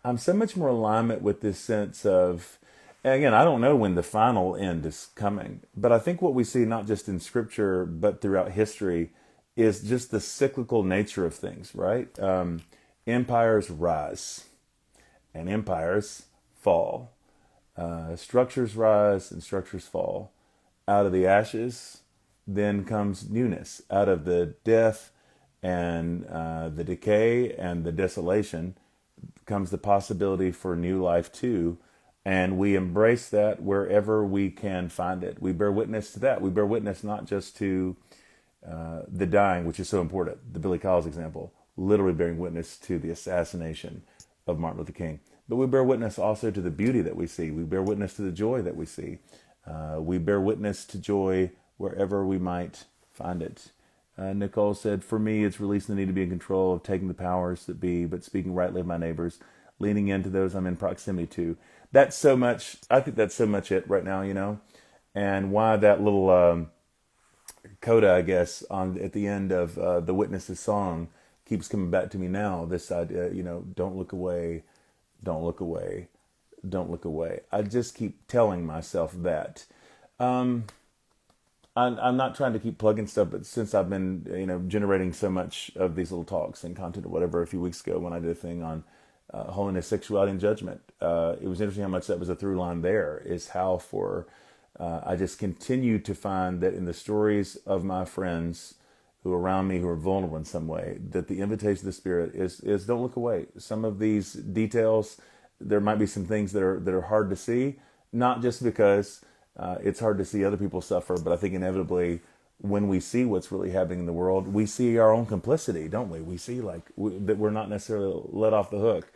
alignment with this sense of, and again, I don't know when the final end is coming, but I think what we see not just in scripture, but throughout history is just the cyclical nature of things, right? Empires rise and empires fall. Structures rise and structures fall. Out of the ashes, then comes newness. Out of the death and the decay and the desolation comes the possibility for new life too. And we embrace that wherever we can find it. We bear witness to that. We bear witness not just to the dying, which is so important. The Billy Kyle's example, literally bearing witness to the assassination of Martin Luther King. But we bear witness also to the beauty that we see. We bear witness to the joy that we see. We bear witness to joy wherever we might find it. Nicole said, for me, it's releasing the need to be in control of taking the powers that be, but speaking rightly of my neighbors, leaning into those I'm in proximity to. That's so much, I think that's so much it right now, and why that little coda, I guess, at the end of the Witnesses song keeps coming back to me now. This idea, don't look away, don't look away, don't look away. I just keep telling myself that. I'm not trying to keep plugging stuff, but since I've been, generating so much of these little talks and content or whatever, a few weeks ago when I did a thing on holiness, sexuality, and judgment, it was interesting how much that was a through line there, is how I just continue to find that in the stories of my friends who are around me who are vulnerable in some way, that the invitation of the Spirit is don't look away. Some of these details, there might be some things that are hard to see, not just because it's hard to see other people suffer, but I think inevitably when we see what's really happening in the world, we see our own complicity, don't we? We see that we're not necessarily let off the hook.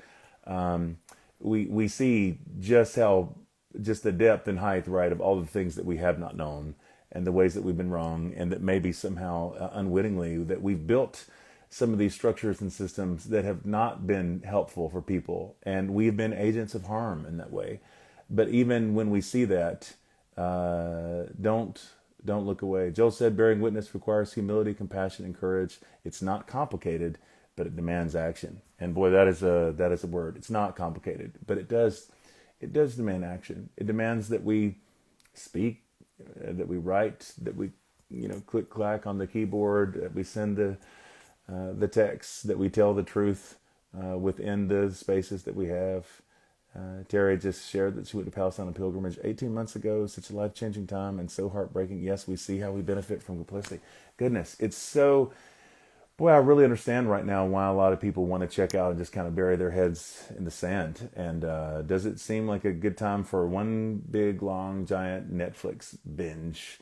We see just the depth and height, right, of all the things that we have not known and the ways that we've been wrong, and that maybe somehow unwittingly that we've built some of these structures and systems that have not been helpful for people, and we've been agents of harm in that way. But even when we see that, don't look away. Joel said, bearing witness requires humility, compassion, and courage. It's not complicated, but it demands action. And boy, that is a word. It's not complicated, but it does demand action. It demands that we speak, that we write, that we click clack on the keyboard, that we send the text, that we tell the truth within the spaces that we have. Terry just shared that she went to Palestine on pilgrimage 18 months ago. Such a life-changing time and so heartbreaking. Yes, we see how we benefit from complicity. Goodness, it's so... Boy, I really understand right now why a lot of people want to check out and just kind of bury their heads in the sand. And does it seem like a good time for one big, long, giant Netflix binge?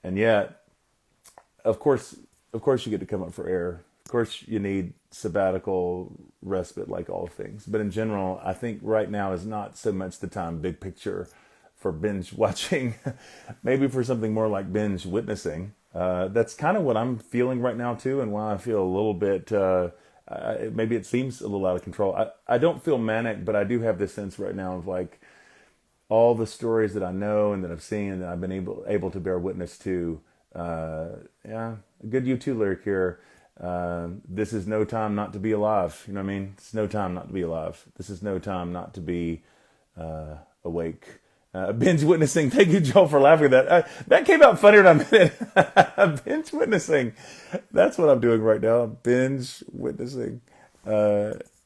And yet, of course, you get to come up for air. Of course, you need sabbatical respite, like all things. But in general, I think right now is not so much the time, big picture, for binge watching. Maybe for something more like binge witnessing. That's kind of what I'm feeling right now too, and why I feel a little bit, maybe it seems a little out of control. I don't feel manic, but I do have this sense right now of like all the stories that I know and that I've seen and that I've been able to bear witness to. Yeah, good you too lyric here. This is no time not to be alive. You know what I mean? It's no time not to be alive. This is no time not to be awake. Binge witnessing. Thank you, Joel, for laughing at that. That came out funnier than I meant it. Binge witnessing. That's what I'm doing right now. Binge witnessing.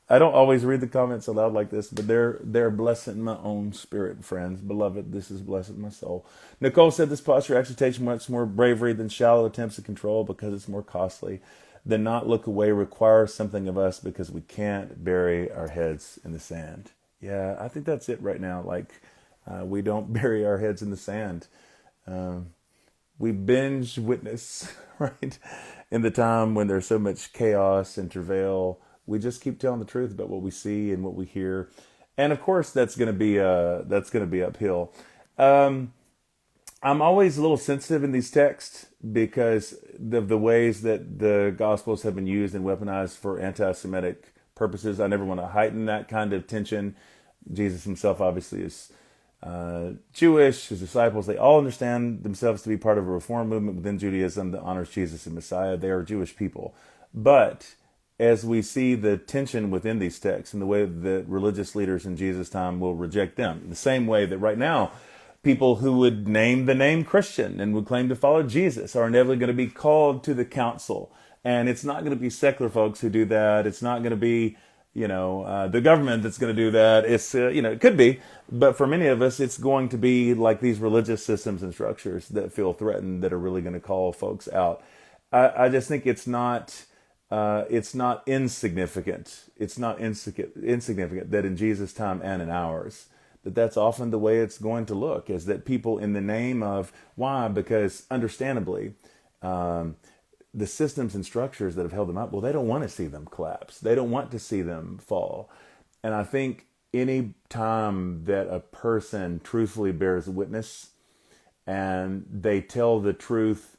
I don't always read the comments aloud like this, but they're blessing my own spirit, friends. Beloved, this is blessing my soul. Nicole said this posture actually takes much more bravery than shallow attempts at control because it's more costly. The not look away requires something of us because we can't bury our heads in the sand. Yeah, I think that's it right now. Like, we don't bury our heads in the sand. We binge witness, right? In the time when there's so much chaos and travail, we just keep telling the truth about what we see and what we hear. And of course, that's going to be uphill. I'm always a little sensitive in these texts because of the ways that the Gospels have been used and weaponized for anti-Semitic purposes. I never want to heighten that kind of tension. Jesus himself obviously is Jewish. His disciples, they all understand themselves to be part of a reform movement within Judaism that honors Jesus and Messiah. They are Jewish people. But as we see the tension within these texts and the way that religious leaders in Jesus' time will reject them, the same way that right now, people who would name the name Christian and would claim to follow Jesus are inevitably going to be called to the council. And it's not going to be secular folks who do that. It's not going to be, the government that's going to do that. It's, it could be. But for many of us, it's going to be like these religious systems and structures that feel threatened that are really going to call folks out. I just think it's not insignificant. It's not insignificant that in Jesus' time and in ours, that's often the way it's going to look, is that people in the name of, why? Because understandably, the systems and structures that have held them up, well, they don't want to see them collapse. They don't want to see them fall. And I think any time that a person truthfully bears witness and they tell the truth,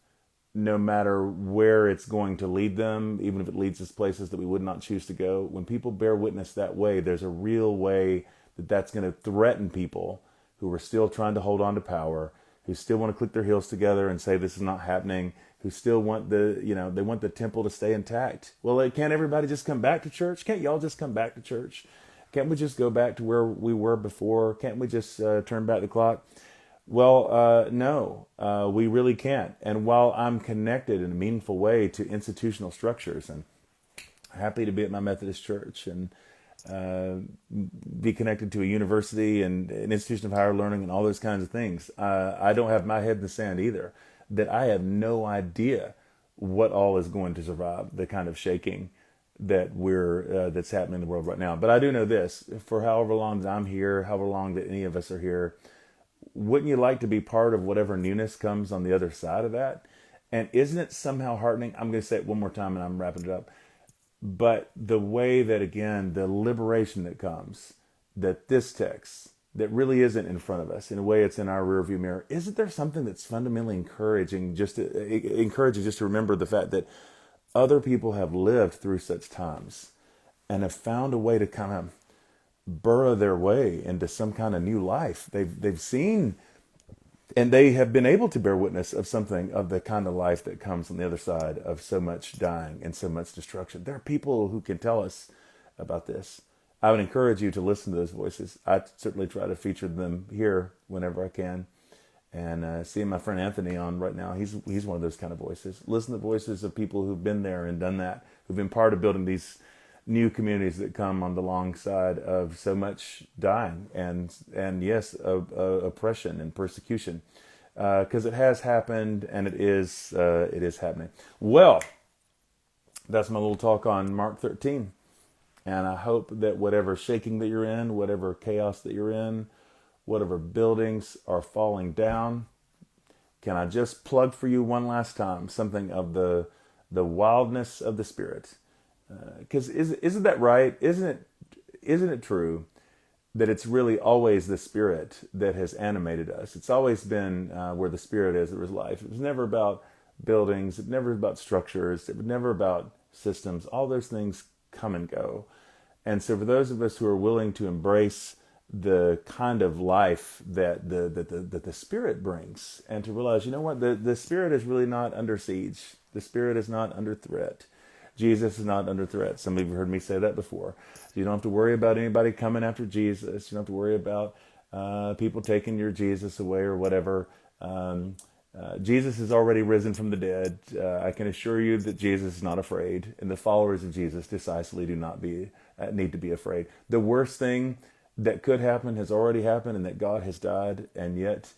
no matter where it's going to lead them, even if it leads us places that we would not choose to go, when people bear witness that way, there's a real way that's going to threaten people who are still trying to hold on to power, who still want to click their heels together and say this is not happening, who still want they want the temple to stay intact. Well, can't everybody just come back to church? Can't y'all just come back to church? Can't we just go back to where we were before? Can't we just turn back the clock? Well, no, we really can't. And while I'm connected in a meaningful way to institutional structures and happy to be at my Methodist church and be connected to a university and an institution of higher learning and all those kinds of things, I don't have my head in the sand either, that I have no idea what all is going to survive the kind of shaking that that's happening in the world right now. But I do know this, for however long that I'm here, however long that any of us are here, wouldn't you like to be part of whatever newness comes on the other side of that? And isn't it somehow heartening? I'm going to say it one more time and I'm wrapping it up. But the way that, again, the liberation that comes, that this text, that really isn't in front of us, in a way it's in our rearview mirror, isn't there something that's fundamentally encouraging just to remember the fact that other people have lived through such times and have found a way to kind of burrow their way into some kind of new life. They've seen and they have been able to bear witness of something of the kind of life that comes on the other side of so much dying and so much destruction. There are people who can tell us about this. I would encourage you to listen to those voices. I certainly try to feature them here whenever I can. And seeing my friend Anthony on right now, he's one of those kind of voices. Listen to voices of people who've been there and done that, who've been part of building these new communities that come on the long side of so much dying and yes, oppression and persecution, because it has happened and it is happening. Well, that's my little talk on Mark 13, and I hope that whatever shaking that you're in, whatever chaos that you're in, whatever buildings are falling down, can I just plug for you one last time something of the wildness of the Spirit? Because isn't that right? Isn't it true that it's really always the Spirit that has animated us? It's always been where the Spirit is, there was life. It was never about buildings. It was never about structures. It was never about systems. All those things come and go. And so for those of us who are willing to embrace the kind of life that the Spirit brings, and to realize, you know what, the Spirit is really not under siege. The Spirit is not under threat. Jesus is not under threat. Some of you have heard me say that before. So you don't have to worry about anybody coming after Jesus. You don't have to worry about people taking your Jesus away or whatever. Jesus has already risen from the dead. I can assure you that Jesus is not afraid, and the followers of Jesus decisively do not need to be afraid. The worst thing that could happen has already happened, and that God has died, and yet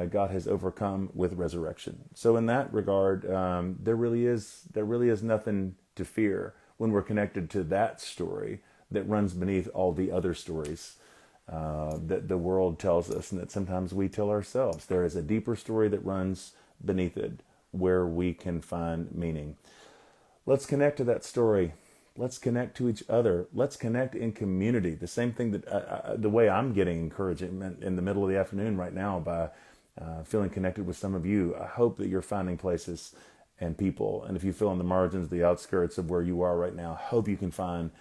God has overcome with resurrection. So in that regard, there really is nothing to fear when we're connected to that story that runs beneath all the other stories that the world tells us and that sometimes we tell ourselves. There is a deeper story that runs beneath it where we can find meaning. Let's connect to that story. Let's connect to each other. Let's connect in community. The same thing that the way I'm getting encouragement in the middle of the afternoon right now by feeling connected with some of you. I hope that you're finding places and people. And if you feel on the margins, the outskirts of where you are right now, I hope you can find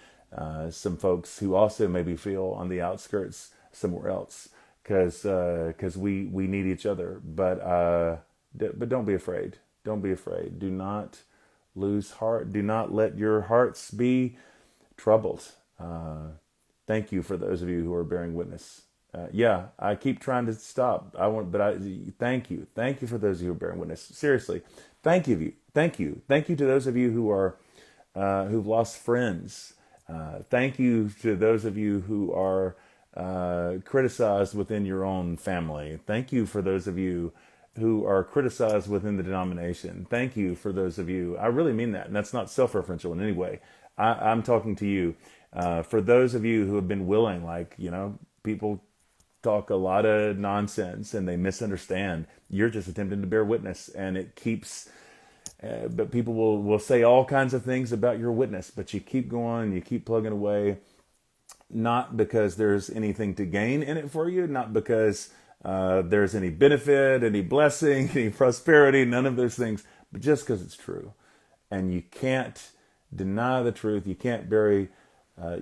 some folks who also maybe feel on the outskirts somewhere else, because we need each other. But don't be afraid. Don't be afraid. Do not lose heart. Do not let your hearts be troubled. Thank you for those of you who are bearing witness. Yeah, I keep trying to stop. Thank you for those of you who are bearing witness. Seriously, thank you to those of you who are who've lost friends. Thank you to those of you who are criticized within your own family. Thank you for those of you who are criticized within the denomination. Thank you for those of you. I really mean that, and that's not self-referential in any way. I'm talking to you. For those of you who have been willing, people talk a lot of nonsense and they misunderstand. You're just attempting to bear witness, and it keeps. But people will say all kinds of things about your witness, but you keep going, you keep plugging away, not because there's anything to gain in it for you, not because there's any benefit, any blessing, any prosperity, none of those things, but just because it's true. And you can't deny the truth. You can't bury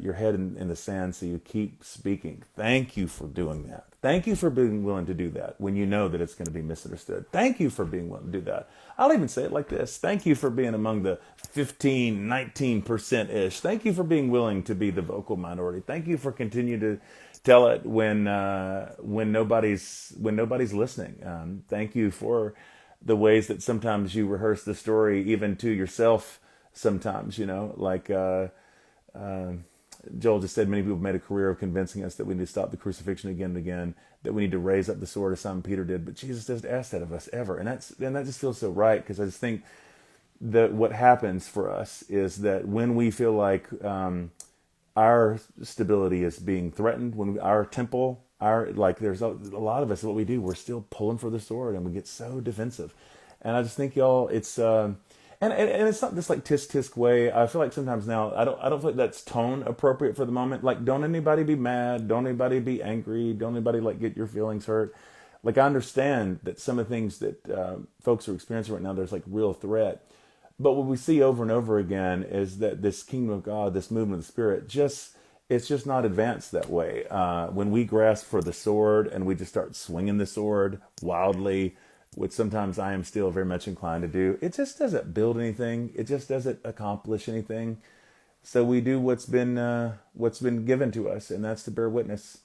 your head in the sand, so you keep speaking. Thank you for doing that. Thank you for being willing to do that when you know that it's going to be misunderstood. Thank you for being willing to do that. I'll even say it like this. Thank you for being among the 15, 19%-ish. Thank you for being willing to be the vocal minority. Thank you for continuing to tell it when nobody's listening. Thank you for the ways that sometimes you rehearse the story even to yourself sometimes, Joel just said many people have made a career of convincing us that we need to stop the crucifixion again and again, that we need to raise up the sword as Simon Peter did. But Jesus doesn't ask that of us ever. And that just feels so right, because I just think that what happens for us is that when we feel like our stability is being threatened, when our temple, there's a lot of us, what we do, we're still pulling for the sword and we get so defensive. And I just think, y'all, it's... And it's not this tisk way. I feel like sometimes now I don't feel like that's tone appropriate for the moment. Like, don't anybody be mad, don't anybody be angry, don't anybody get your feelings hurt. I understand that some of the things that folks are experiencing right now, there's real threat. But what we see over and over again is that this kingdom of God, this movement of the Spirit, it's just not advanced that way. When we grasp for the sword and we just start swinging the sword wildly, which sometimes I am still very much inclined to do, it just doesn't build anything. It just doesn't accomplish anything. So we do what's been given to us, and that's to bear witness.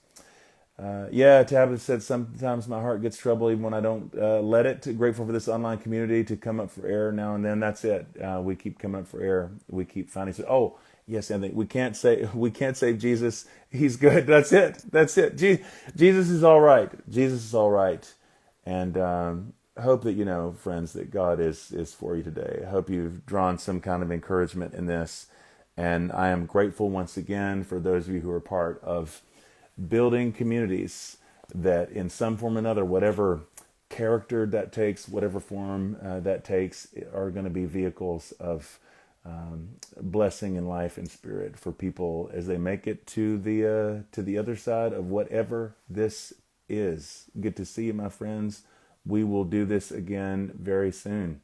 Tabitha said, sometimes my heart gets troubled even when I don't let it. Grateful for this online community to come up for air now and then. That's it. We keep coming up for air. We keep finding. Oh, yes, Anthony. We can't save Jesus. He's good. That's it. Jesus is all right. Jesus is all right. And I hope that friends, that God is for you today. I hope you've drawn some kind of encouragement in this. And I am grateful once again for those of you who are part of building communities that in some form or another, whatever character that takes, whatever form that takes, are going to be vehicles of blessing and life and spirit for people as they make it to the other side of whatever this is. Good to see you, my friends. We will do this again very soon.